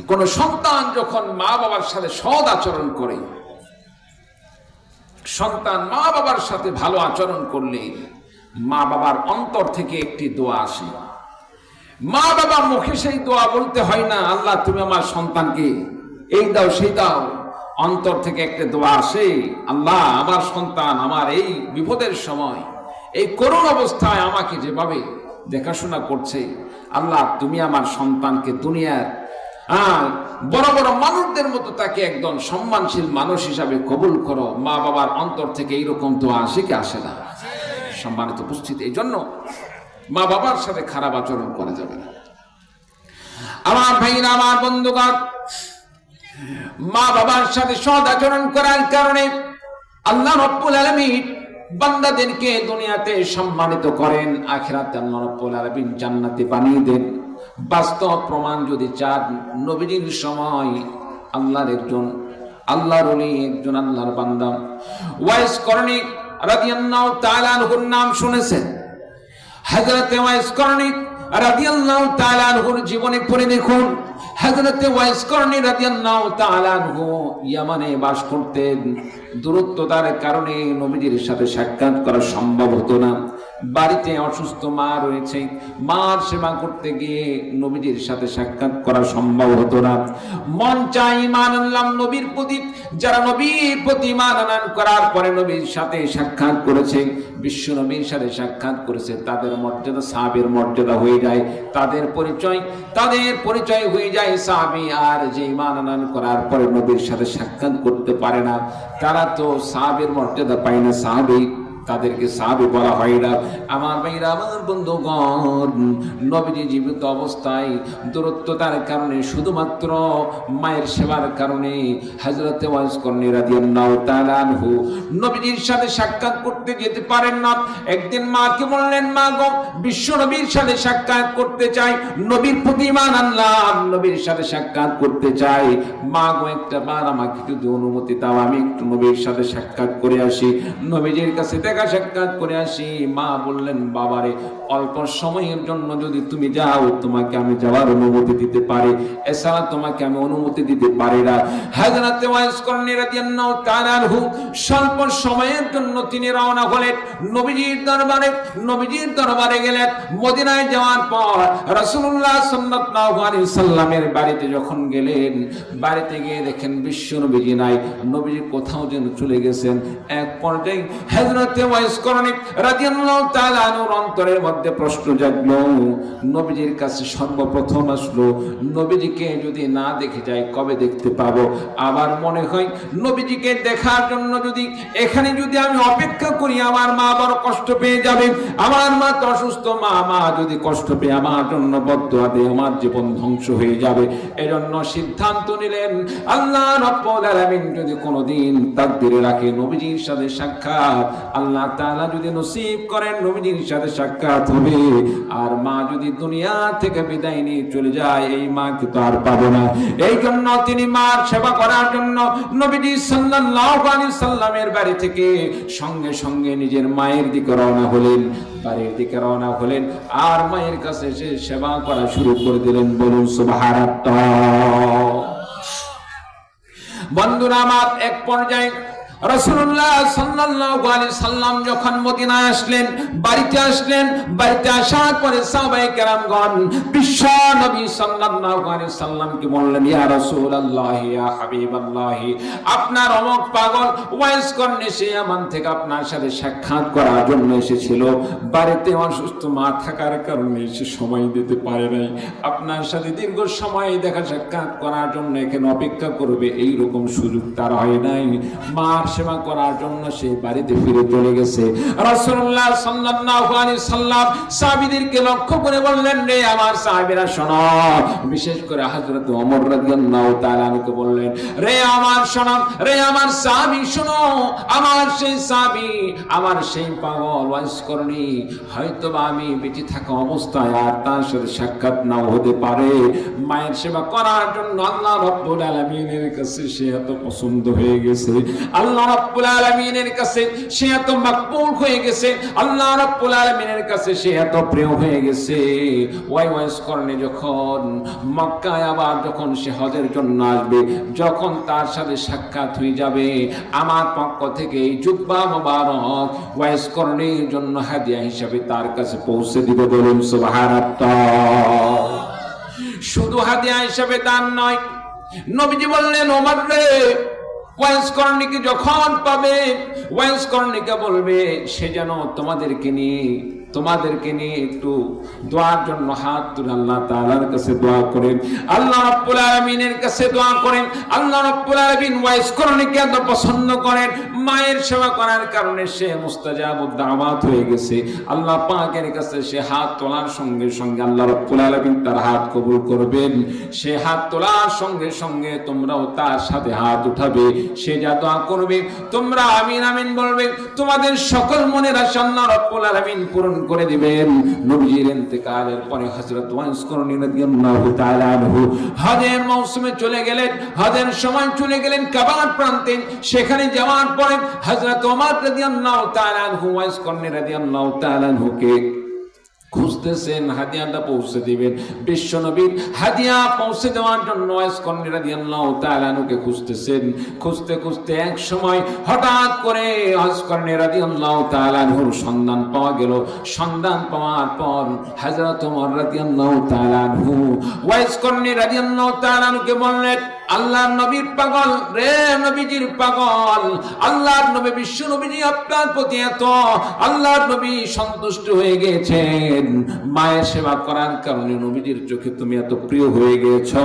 কোন সন্তান যখন মা বাবার সাথে সৎ আচরণ করে, সন্তান মা বাবার সাথে ভালো আচরণ করলে মা বাবার অন্তর থেকে একটি দোয়া আসে। মা বাবা মুখে সেই দোয়া বলতে হয় না, আল্লাহ তুমি আমার সন্তানকে এই দাও সেই দাও। অন্তর থেকে একটা দোয়া আসে, আল্লাহ আমার সন্তান আমার এই বিপদের সময়, এই করুণ অবস্থায় আমাকে যেভাবে দেখাশোনা করছে, আল্লাহ তুমি আমার সন্তানকে দুনিয়ার বড় বড় মানুষদের মতো তাকে একদম সম্মানশীল মানুষ হিসাবে কবুল করো। মা বাবার অন্তর থেকে এইরকম দোয়া আসে কি আসে না? সম্মানিত উপস্থিতি, এই জন্য মা বাবার সাথে খারাপ আচরণ করা যাবে না। আমার ভাইরা, আমার বন্ধুগণ, মা বাবার সাথে সৎ আচরণ করার কারণে আল্লাহ রাব্বুল আলামিন বান্দাদেরকে দুনিয়াতে সম্মানিত করেন, আখিরাতে আল্লাহ রাব্বুল আলামিন জান্নাতে বানিয়ে দেন। বাস্তব প্রমাণ যদি চান, নবীজির সময় আল্লাহর একজন আল্লাহর ওলি, একজন আল্লাহর বান্দা ওয়াইস করণী রাদিয়াল্লাহু তাআলা আনহুর নাম শুনেছেন। হযরত ওয়াইস করণী রাদিয়াল্লাহু তাআলা আনহুর জীবনে পড়ে দেখুন। হযরত ওয়াইস করণী রাদিয়াল্লাহু তাআলা আনহু ইয়ামানে বাস করতেন। দূরত্বতার কারণে নবীজির সাথে সাক্ষাৎ করা সম্ভব হতো না। বাড়িতে অসুস্থ মা রয়েছে, মার সেবা করতে গিয়ে নবীজির সাথে সাক্ষাৎ করা সম্ভব হতো না। মন চাই ঈমান আনলাম নবীর প্রতি, যারা নবীর প্রতি ঈমান আনয়ন করার পরে নবীর সাথে সাক্ষাৎ করেছে, বিশ্ব নবীর সাথে সাক্ষাৎ করেছে, তাদের মর্যাদা সাহাবীর মর্যাদা হয়ে যায়, তাদের পরিচয় হয়ে যায় সাহাবী। আর যে ঈমান আনয়ন করার পরে নবীর সাথে সাক্ষাৎ করতে পারে না, তারা তো সাহাবীর মর্যাদা পায় না, সাহাবী, তাদেরকে সাহাবী বলা হয় না। আমার ভাইরা, আমার বন্ধুগণ, নবীজি জীবিত অবস্থায় দূরত্বতার কারণে, শুধুমাত্র মায়ের সেবার কারণে হযরত ওয়াইস করণী রাদিয়াল্লাহু তাআলা আনহু নবীজির সাথে সাক্ষাৎ করতে যেতে পারেন না। একদিন মাকে বললেন, মা গো, বিশ্ব নবীর সাথে সাক্ষাৎ করতে চাই, নবীর প্রতি ঈমান আনলাম, নবীর সাথে সাক্ষাৎ করতে চাই, মা গো একটা বার আমাকে যদি অনুমতি দাও, আমি একটু নবীর সাথে সাক্ষাৎ করে আসি, নবীজির কাছে সাক্ষাৎ করে আসি। মা বললেন, বাবারে, অল্প সময়ের জন্য যদি তুমি যাও, তোমাকে আমি যাওয়ার অনুমতি দিতে পারি, এছাড়া তোমাকে আমি অনুমতি দিতে পারি না। হযরত ওয়াইস করণী রাদিয়াল্লাহু তাআলা আনহু স্বল্প সময়ের জন্য তিনি রওনা হলেন নবীজির দরবারে গেলেন। মদিনায় যাওয়ার পর রাসূলুল্লাহ সাল্লাল্লাহু আলাইহি ওয়াসাল্লামের বাড়িতে যখন গেলেন, বাড়িতে গিয়ে দেখেন বিশ্ব নবীজি নাই, নবীজি কোথাও যেন চলে গেছেন। এক পর্যায়ে হযরত ওয়াইস করণী রাদিয়াল্লাহু তাআলা আনহুর অন্তরের মধ্যে প্রশ্ন জাগলো। নবীজির কাছে সর্বপ্রথম আসলো, নবীজিকে যদি না দেখে যাই কবে দেখতে পাবো? আবার মনে হয় নবীজিকে দেখার জন্য যদি এখানে যদি আমি অপেক্ষা করি, আমার মা বড় কষ্ট পেয়ে যাবে, আমার মা তো অসুস্থ, মা যদি কষ্ট পেয়ে আমার জন্য বদদুয়া দেয়, আমার জীবন ধ্বংস হয়ে যাবে। এজন্য সিদ্ধান্ত নিলেন, আল্লাহ রাব্বুল আলামিন যদি কোনোদিন তাকদীরে রাখে নবীজির সাথে সাক্ষাৎ আল্লাহ তাআলা যদি নসিব করেন নবীজির সাথে সাক্ষাৎ হবে। আর মা যদি দুনিয়া থেকে বিদায় নিয়ে চলে যায়, এই মাকে তো আর পাবো না। এই জন্য তিনি মার সেবা করার জন্য নবীজি সাল্লাল্লাহু আলাইহি সাল্লামের বাড়ি থেকে সঙ্গে সঙ্গে নিজের মায়ের দিকে রওনা হলেন, বাড়ির দিকে রওনা হলেন। আর মায়ের কাছে এসে সেবা করা শুরু করে দিলেন। বলুন সুবহানাল্লাহ। বন্ধুরা আমার, এক পর্যায়ে রাসূলুল্লাহ সাল্লাল্লাহু আলাইহি সাল্লাম যখন মদিনায় আসলেন, বাড়িতে আসলেন, বাড়িতে আসার পরে সাহাবায়ে কেরামগণ বিশ্ব নবী সাল্লাল্লাহু আলাইহি সাল্লামকে বললেন, ইয়া রাসূলুল্লাহ, ইয়া হাবিবাল্লাহ, আপনার অমুক পাগল ওয়াইস কর্ণে সে আমান থেকে আপনার সাথে সাক্ষাৎ করার জন্য এসেছিল। বাড়িতে অসুস্থ মা থাকার কারণে সে সময় দিতে পারে নাই। আপনার সাথে দীর্ঘ সময় দেখা সাক্ষাৎ করার জন্য এখানে অপেক্ষা করবে এই রকম সুযোগ তার হয় নাই। মা সেবা করার জন্য সে বাড়িতে ফিরে চলে গেছে। রাসূলুল্লাহ সাল্লাল্লাহু আলাইহি সাল্লাম সাহাবীদেরকে লক্ষ্য করে বললেন, রে আমার সাহাবীরা শোনো। বিশেষ করে হযরত ওমর রাদিয়াল্লাহু তাআলা আনহুকে বললেন, রে আমার শোনো, রে আমার সাহাবী শোনো, আমার সেই সাহাবী, আমার সেই পাগল ওয়াইস করনি, হয়তো আমি বেঁচে থাকা অবস্থায় আর তার সাথে সাক্ষাৎ নাও হতে পারে। মায়ের সেবা করার জন্য আল্লাহ রাব্বুল আলামিনের কাছে সে এত পছন্দ হয়ে গেছে, আল্লাহ রাব্বুল আলামিনের কাছে সে এত মকবুল হয়ে গেছে, আল্লাহ রাব্বুল আলামিনের কাছে সে এত প্রিয় হয়ে গেছে। ওয়াইস করনে যখন মক্কায় আবার যখন সে হজের জন্য আসবে, যখন তার সাথে সাক্ষাৎ হয়ে যাবে, আমার পক্ষ থেকে এই জুব্বা মোবারক ওয়াইস করনের জন্য হাদিয়া হিসাবে তার কাছে পৌঁছে দিবে। বলুন সুবহানাল্লাহ। শুধু হাদিয়া হিসাবে দান নয়, নবীজি বললেন, ওমর রে, ওয়াইস করণীকে যখন পাবে, ওয়াইস করণীকে বলবে সে যেন তোমাদেরকে নিয়ে একটু দোয়ার জন্য হাত তুলে আল্লাহ তাআলার কাছে দোয়া করেন, আল্লাহ রাব্বুল আলামিনের কাছে দোয়া করেন। আল্লাহ রাব্বুল আলামিন ওয়াইস করণীকে এত পছন্দ করেন, মায়ের সেবা করার কারণে সে মুস্তাজাবুদ দাওয়াত হয়ে গেছে। আল্লাহ পাকের কাছে সে হাত তোলার সঙ্গে সঙ্গে আল্লাহ রাব্বুল আলামিন তার হাত কবুল করবেন। সে হাত তোলার সঙ্গে সঙ্গে তোমরাও তার সাথে হাত উঠাবে, সে যা দোয়া করবে তোমরা আমিন আমিন বলবে, তোমাদের সকল মনের আশা আল্লাহ রাব্বুল আলামিন পূরণ করে দিবেন। নবীজির ইন্তেকালের পরে হযরত ওয়াইস করনী রাদিয়াল্লাহু তাআলা আনহু হজের মৌসুমে চলে গেলেন, হজের সময় চলে গেলেন কাবার প্রান্তে। সেখানে যাওয়ার পরে হযরত ওমর রাদিয়াল্লাহু তাআলা আনহু ওয়াইস করনী রাদিয়াল্লাহু তাআলা আনহুকে খুঁজতেছেন, হাদিয়াটা পৌঁছে দিবেন। বিশ্ব নবীর হাদিয়া পৌঁছে দেওয়ার জন্য ওয়াইস করনী রাদিয়াল্লাহু তাআলা আনহুকে খুঁজতেছেন। খুঁজতে খুঁজতে এক সময় হঠাৎ করে ওয়াইস করনী রাদিয়াল্লাহু তাআলা আনহুর সন্ধান পাওয়া গেল। সন্ধান পাওয়ার পর হযরত ওমর রাদিয়াল্লাহু তাআলা আনহু ওয়াইস করনী রাদিয়াল্লাহু তাআলা আনহুকে বললেন, আল্লাহর নবীর পাগল রে, নবীজির পাগল, আল্লাহর নবী বিশ্ব নবীজি আপনার প্রতি এত আল্লাহর নবী সন্তুষ্ট হয়ে গেছেন, মায়ের সেবা করার কারণে নবীজির চোখে তুমি এত প্রিয় হয়ে গেছো।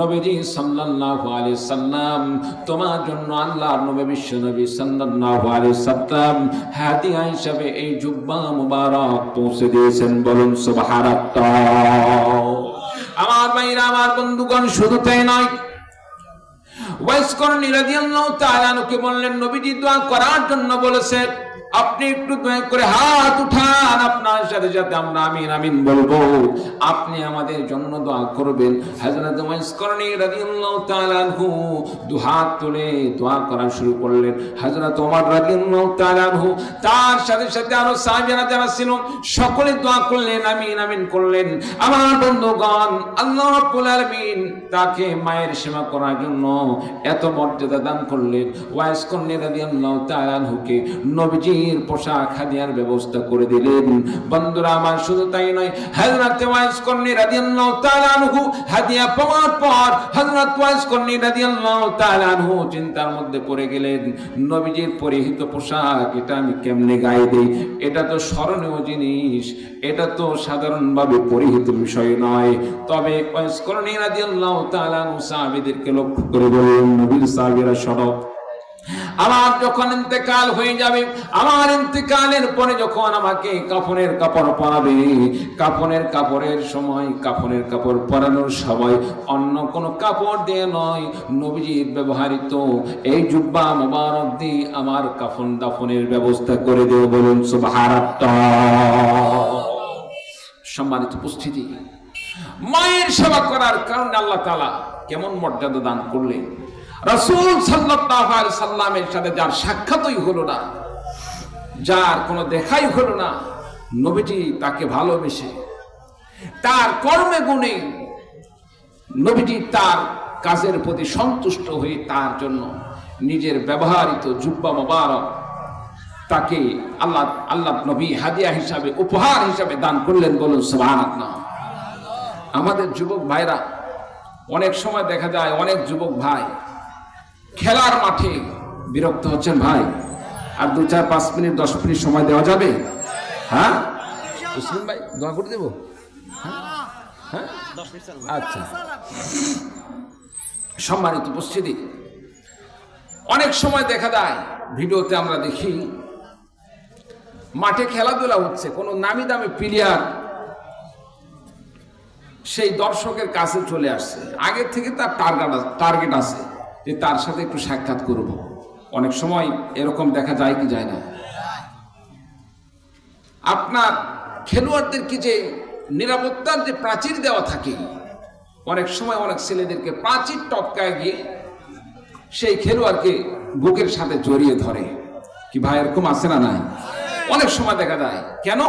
নবীজি সাল্লাল্লাহু আলাইহি সাল্লাম তোমার জন্য আল্লাহর নবী বিশ্ব নবী সাল্লাল্লাহু আলাইহি সাল্লাম হাদিয়া হিসাবে এই জুব্বা মুবারক পৌঁছে দিয়েছেন। বলুন সুবহানাল্লাহ। আমার ভাইরা, আমার বন্ধুগণ, শুধু তাই নয়, ওয়াইস করনী রাদিয়াল্লাহু তাআলা আনহুকে বললেন, নবীজি দোয়া করার জন্য বলেছেন, আপনি একটু দয়া করে হাত উঠান, আপনার সাথে সাথে আমরা আমিন আমিন বলবো, আপনি আমাদের জন্য দোয়া করবেন। হযরত ওয়াইস করনী রাদিয়াল্লাহু তাআলা আনহু দুই হাত তুলে দোয়া করা শুরু করলেন। হযরত ওমর রাদিয়াল্লাহু তাআলা আনহু তার সাথে সাথে আরো সাহাবীরা যারা ছিল সকলে দোয়া করলেন, আমিন আমিন করলেন। আমার বন্ধুগণ, আল্লাহ রাব্বুল আলামিন তাকে মায়ের সেবা করার জন্য এত মর্যাদা দান করলেন। ওয়াইস করনী রাদিয়াল্লাহু তাআলা আনহুকে নবীজি পোশাক হাদিয়ার ব্যবস্থা করে দিলেন। বন্ধুরা আমার, শুধু তাই নয়, হযরত ওয়াইস করনী রাদিয়াল্লাহু তাআলা আনহু হাদিয়া পাওয়ার পর হযরত ওয়াইস করনী রাদিয়াল্লাহু তাআলা আনহু চিন্তার মধ্যে পড়ে গেলেন, নবীজির পরিহিত পোশাক এটা আমি কেমনে গায়ে দেই? এটা তো স্মরণীয় জিনিস, এটা তো সাধারণভাবে পরিহিত বিষয় নয়। তবে ওয়াইস করনী রাদিয়াল্লাহু তাআলা আনহু সাহাবীদেরকে লক্ষ্য করে বললেন, নবীর সাহাবীরা শোনো, আমার যখন ইন্তেকাল হয়ে যাবে, আমার ইন্তেকালের পরে যখন আমাকে কাফনের কাপড় পরাবে, কাফনের কাপড়ের সময়, কাফনের কাপড় পরানোর সময় অন্য কোনো কাপড় দিয়ে নয়, নবীজির ব্যবহৃত এই জুব্বা মোবারক দিয়ে আমার কাফন দাফনের ব্যবস্থা করে দেব। বলুন সুবহানাল্লাহ। সম্মানিত উপস্থিতি, মায়ের সেবা করার কারণে আল্লাহ তাআলা কেমন মর্যাদা দান করলেন। রাসূল সাল্লাল্লাহু আলাইহি সাল্লামের সাথে যার সাক্ষাৎই হলো না, যার কোনো দেখাই হলো না, নবীজি তাকে ভালোবেসে তার কর্মে গুণে নবীজি তার কাজের প্রতি সন্তুষ্ট হয়ে তার জন্য নিজের ব্যবহৃত জুব্বা মোবারক তাকে আল্লাহ নবী হাদিয়া হিসাবে, উপহার হিসাবে দান করলেন। বলুন সুবহানাল্লাহ। আমাদের যুবক ভাইরা অনেক সময় দেখা যায়, অনেক যুবক ভাই খেলার মাঠে বিরক্ত হচ্ছেন, ভাই আর 2-4-5 মিনিট 10 মিনিট সময় দেওয়া যাবে? হ্যাঁ মুসলিম ভাই, দোয়া করে দেবো? হ্যাঁ আচ্ছা। সম্মানিত উপস্থিতি, অনেক সময় দেখা যায় ভিডিওতে আমরা দেখি মাঠে খেলাধুলা হচ্ছে, কোনো নামি দামি প্লেয়ার সেই দর্শকের কাছে চলে আসছে, আগে থেকে তার টার্গেট আছে যে তার সাথে একটু সাক্ষাৎ করব। অনেক সময় এরকম দেখা যায় কি যায় না? আপনার খেলোয়াড়দেরকে যে নিরাপত্তার যে প্রাচীর দেওয়া থাকে, অনেক সময় অনেক ছেলেদেরকে প্রাচীর টপকায় গিয়ে সেই খেলোয়াড়কে বুকের সাথে জড়িয়ে ধরে। কি ভাই এরকম আছে না? নাই? অনেক সময় দেখা যায়। কেন?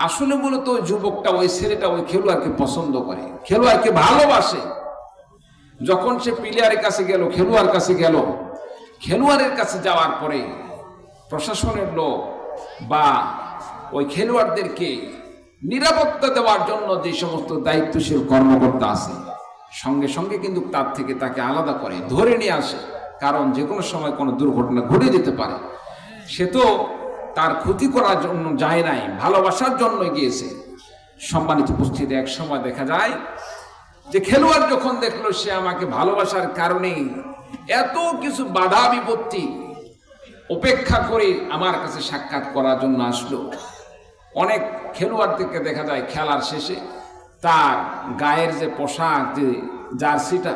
আসলে মূলত ওই যুবকটা, ওই ছেলেটা ওই খেলোয়াড়কে পছন্দ করে, খেলোয়াড়কে ভালোবাসে। যখন সে প্লেয়ারের কাছে গেল, খেলোয়াড় কাছে গেল, খেলোয়াড়ের কাছে যাওয়ার পরে প্রশাসনের লোক বা ওই খেলোয়াড়দেরকে নিরাপত্তা দেওয়ার জন্য যে সমস্ত দায়িত্বশীল কর্মকর্তা আছে, সঙ্গে সঙ্গে কিন্তু তার থেকে তাকে আলাদা করে ধরে নিয়ে আসে। কারণ যে কোনো সময় কোনো দুর্ঘটনা ঘটে যেতে পারে। সে তো তার ক্ষতি করার জন্য যায় নাই, ভালোবাসার জন্য গিয়েছে। সম্মানিত উপস্থিতি, এক সময় দেখা যায় যে খেলোয়াড় যখন দেখলো সে আমাকে ভালোবাসার কারণে এত কিছু বাধা বিপত্তি উপেক্ষা করে আমার কাছে সাক্ষাৎ করার জন্য আসলো। অনেক খেলোয়াড়দেরকে দেখা যায় খেলার শেষে তার গায়ের যে পোশাক, যে জার্সিটা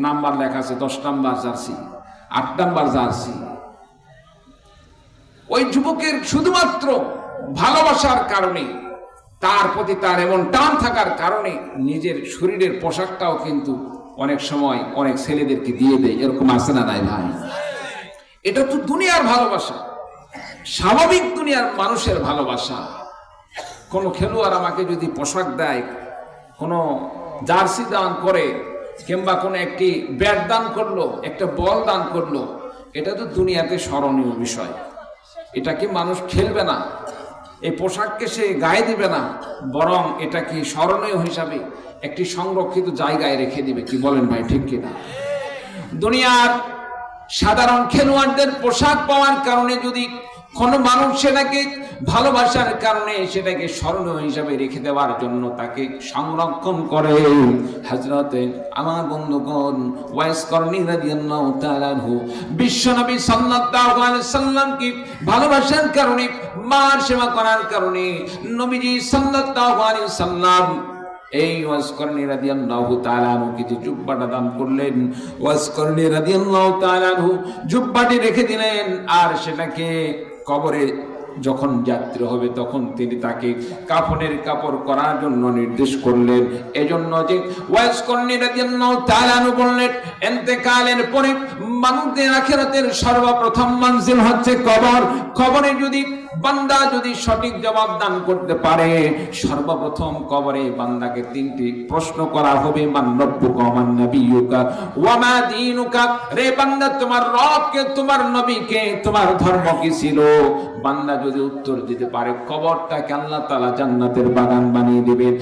নাম্বার লেখা আছে, 10 নাম্বার জার্সি, 8 নাম্বার জার্সি, ওই যুবকের শুধুমাত্র ভালোবাসার কারণে, তার প্রতি তার এমন টান থাকার কারণে নিজের শরীরের পোশাকটাও কিন্তু অনেক সময় অনেক ছেলেদেরকে দিয়ে দেয়। এরকম আছে না নাই ভাই? এটা তো দুনিয়ার ভালোবাসা, স্বাভাবিক দুনিয়ার মানুষের ভালোবাসা। কোনো খেলোয়াড় আমাকে যদি পোশাক দেয়, কোনো জার্সি দান করে, কিংবা কোনো একটি ব্যাট দান করলো, একটা বল দান করলো, এটা তো দুনিয়াতে স্মরণীয় বিষয়। এটাকে মানুষ খেলবে না, এই পোশাককে সে গায়ে দিবে না, বরং এটাকে স্মরণীয় হিসাবে একটি সংরক্ষিত জায়গায় রেখে দিবে। কি বলেন ভাই, ঠিক কিনা? দুনিয়ার সাধারণ খেলোয়াড়দের পোশাক পাওয়ার কারণে যদি কোনো মানুষ সেটাকে ভালোবাসার কারণে সেটাকে স্মরণীয় হিসাবে রেখে দেওয়ার জন্য তাকে সংরক্ষণ করে, হযরতে আমার বন্ধুগণ ওয়াইস করনী রাদিয়াল্লাহু তাআলা আনহু বিশ্বনবী সাল্লাল্লাহু আলাইহি সাল্লামকে ভালোবাসার কারণে, মার সেবা করার কারণে নবীজি সাল্লাল্লাহু আলাইহি সাল্লাম এই ওয়াইস করনী রাদিয়াল্লাহু তাআলা আনহুকে যে জুব্বাটা দান করলেন, ওয়াইস করনী রাদিয়াল্লাহু তাআলা আনহু জুব্বাটি রেখে দিলেন। আর সেটাকে কবরে যখন যাত্রা হবে তখন তিনি তাকে কাফনের কাপড় করার জন্য নির্দেশ করলেন। এজন্য যে ওয়াইস করনী রাদিয়াল্লাহু তাআলা আনহু বললেন, ইন্তেকালের পরে মানুষের আখিরাতের সর্বপ্রথম মঞ্জিল হচ্ছে কবর। কবরে যদি বান্দা যদি সঠিক জবাব দান করতে পারে, সর্বপ্রথম কবরে বান্দাকে 3টি প্রশ্ন করা হবে। মান রব্বুকা ওয়া মান নাবিয়্যুকা ওয়া মা দীনুকা। রে বান্দা, তোমার রব কে, তোমার নবী কে, তোমার ধর্ম কি ছিল? বান্দা যদি উত্তর দিতে পারে, কবরটাকে আল্লাহ তাআলা জান্নাতের বাগান বানিয়ে দিবেন।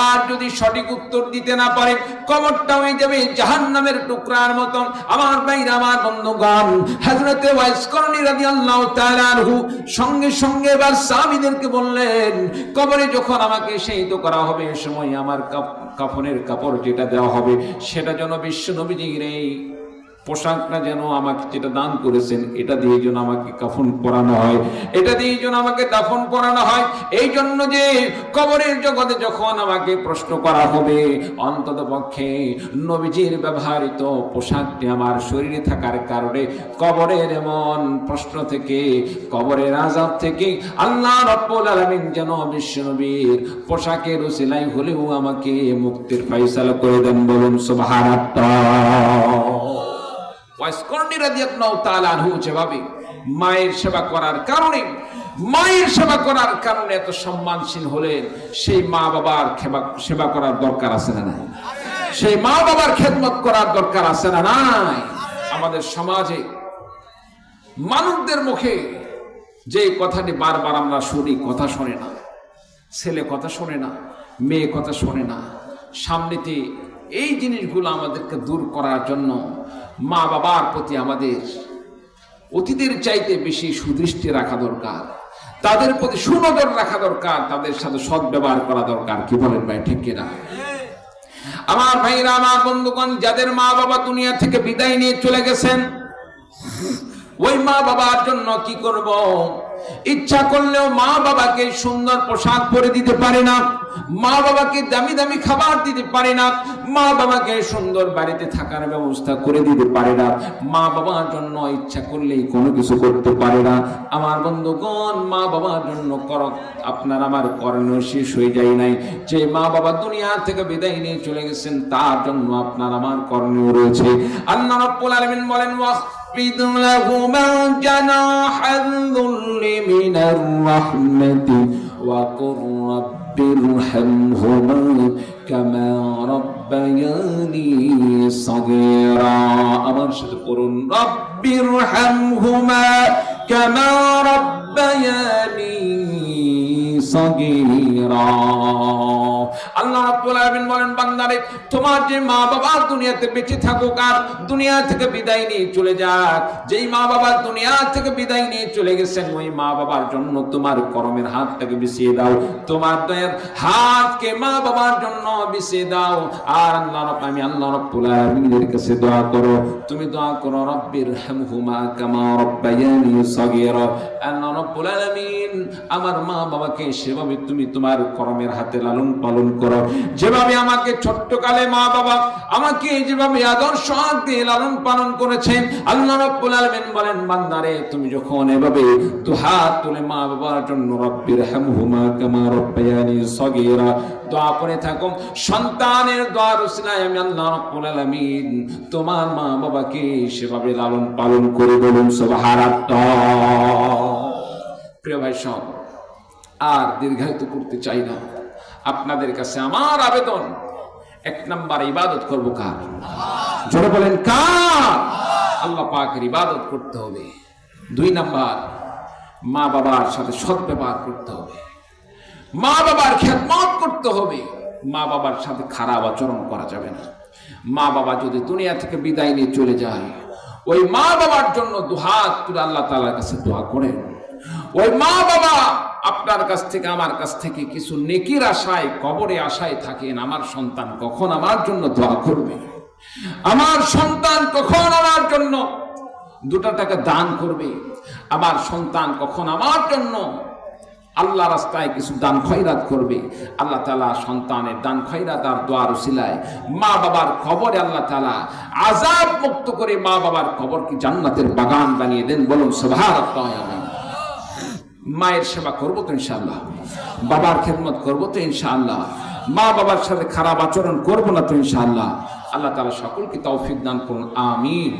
আর যদি সঠিক উত্তর দিতে না পারে, কবরটা হয়ে যাবে জাহান্নামের টুকরার মতন। আমার ভাইরা, আমার বন্ধুগণ, হযরতে ওয়াইস করনী রাদিয়াল্লাহু তাআলা আনহু সঙ্গে সঙ্গে এবার সাহাবীদেরকে বললেন, কবরে যখন আমাকে শহীদ করা হবে, এই সময় আমার কাফনের কাপড় যেটা দেওয়া হবে সেটা যেন বিশ্ব নবীজির এই পোশাকটা যেন আমাকে যেটা দান করেছেন এটা দিয়ে যেন আমাকে কাফন পরানো হয়, এটা দিয়ে যেন আমাকে দাফন করানো হয়। এই জন্য যে কবরের জগতে যখন আমাকে প্রশ্ন করা হবে, অন্তত পক্ষে নবীজির ব্যবহৃত পোশাকটি আমার শরীরে থাকার কারণে কবরের এমন প্রশ্ন থেকে, কবরের আযাব থেকে আল্লাহ রাব্বুল আলামিন যেন বিশ্বনবীর পোশাকের উসিলায় হলেও আমাকে মুক্তির ফয়সালা করে দেন। বলুন সুবহানাল্লাহ। ওয়াসকরনি রাদিয়াল্লাহু তাআলা আনহু যেভাবে মায়ের সেবা করার কারণে এত সম্মানশীল হলেন, সেই মা বাবার সেবা করার দরকার আছে না নাই? সেই মা বাবার খেদমত করার দরকার আছে না নাই? আমাদের সমাজে মানুষদের মুখে যে কথাটি বারবার আমরা শুনি, কথা শোনে না, ছেলে কথা শোনে না, মেয়ে কথা শোনে না, সামনেতে এই জিনিসগুলো আমাদেরকে দূর করার জন্য মা বাবার প্রতি আমাদের অতীতের চাইতে বেশি সুদৃষ্টি রাখা দরকার, তাদের প্রতি সুনজর রাখা দরকার, তাদের সাথে সদ্ব্যবহার করা দরকার। কি বলেন ভাই, ঠিক কিনা? আমার ভাইরা, আমার বন্ধুগণ, যাদের মা বাবা দুনিয়া থেকে বিদায় নিয়ে চলে গেছেন, ওই মা বাবার জন্য কি করব? ইচ্ছা করলেও মা বাবাকে সুন্দর পোশাক পরে দিতে পারে না, মা বাবাকে দামি দামি খাবার দিতে পারে না, মা বাবাকে সুন্দর বাড়িতে থাকার ব্যবস্থা করে দিতে পারে না, মা বাবার জন্য ইচ্ছা করলেই কোনো কিছু করতে পারে না। আমার বন্ধুগণ, মা বাবার জন্য আপনার আমার করণীয় শেষ হয়ে যায় নাই। যে মা বাবা দুনিয়া থেকে বিদায় নিয়ে চলে গেছেন, তার জন্য আপনার আমার করণীয় রয়েছে। আল্লাহ রাব্বুল আলামিন বলেন, واخفض لهما جناح الذل من الرحمة وقل رب ارحمهما كما ربياني صغيرا। আমার সাথে পড়ুন, رب ارحمهما كما ربياني صغيرا। আল্লাহ রাব্বুল আলামিন বলেন, বান্দারে, তোমার যে মা বাবা দুনিয়াতে বেঁচে থাকুক আর দুনিয়া থেকে বিদায় নিয়ে চলে যাক, যেই মা বাবা দুনিয়া থেকে বিদায় নিয়ে চলে গেছেন, ওই মা বাবার জন্য তোমার করমের হাতটাকে বিছিয়ে দাও, তোমার দয়ার হাতকে মা বাবার জন্য বিছিয়ে দাও। আর আল্লাহ রাব্বুল আলামিনের কাছে দোয়া করো, তুমি দোয়া করো, রব্বির হামহুমা কামা রব্বায়ানি সগীরা। আল্লাহ রাব্বুল আলামিন, আমার মা বাবাকে সেভাবে তুমি তোমার করমের হাতে লালন পালন করো, যেভাবে আমাকে ছোট্টকালে মা বাবা আমাকে যেভাবে আদর্শ হাত দিয়ে লালন পালন করেছেন। আল্লাহ রাব্বুল আলামিন বলেন, বান্দারে, তুমি যখন এভাবে দু হাত তুলে মা বাবার জন্য রব্বির হামহুমা কামা রব্বায়ানি সগীরা দোয়া করে থাকো, সন্তানের দোয়ার উসিলায় আমি আল্লাহ রাব্বুল আলামিন তোমার মা বাবাকে সেভাবে লালন পালন করে। বলুন সুবহানাল্লাহ। প্রিয় ভাই সব, আর দীর্ঘায়িত করতে চাই না, আপনাদের কাছে আমার আবেদন, এক নাম্বার ইবাদত করব কার? জোরে বলেন, কার? আল্লাহ পাকের ইবাদত করতে হবে। 2 নাম্বার, মা বাবার সাথে সদ্ব্যবহার করতে হবে, মা বাবার খেদমত করতে হবে, মা বাবার সাথে খারাপ আচরণ করা যাবে না। মা বাবা যদি দুনিয়া থেকে বিদায় নিয়ে চলে যায়, ওই মা বাবার জন্য দুহাত তুলে আল্লাহ তাআলার কাছে দোয়া করেন। ওই মা বাবা আপনার কাছ থেকে আমার কাছ থেকে কিছু নেকির আশায়, কবরে আশায় থাকেন, আমার সন্তান কখন আমার জন্য দোয়া করবে, আমার সন্তান কখন আমার জন্য 2 টাকা দান করবে, আমার সন্তান কখন আমার জন্য আল্লাহ রাস্তায় কিছু দান খয়রাত করবে। আল্লাহ তাআলা সন্তানের দান খয়রাত আর দোয়ার উসিলায় মা বাবার কবরে আল্লাহ তাআলা আযাব মুক্ত করে মা বাবার কবরকে জান্নাতের বাগান বানিয়ে দেন। বলুন সুবহানাল্লাহ। মায়ের সেবা করবো তো ইনশাআল্লাহ, বাবার খেদমত করবো তো ইনশাআল্লাহ, মা বাবার সাথে খারাপ আচরণ করবো না তো ইনশাআল্লাহ। আল্লাহ তাআলা সকলকে তৌফিক দান করুন, আমিন।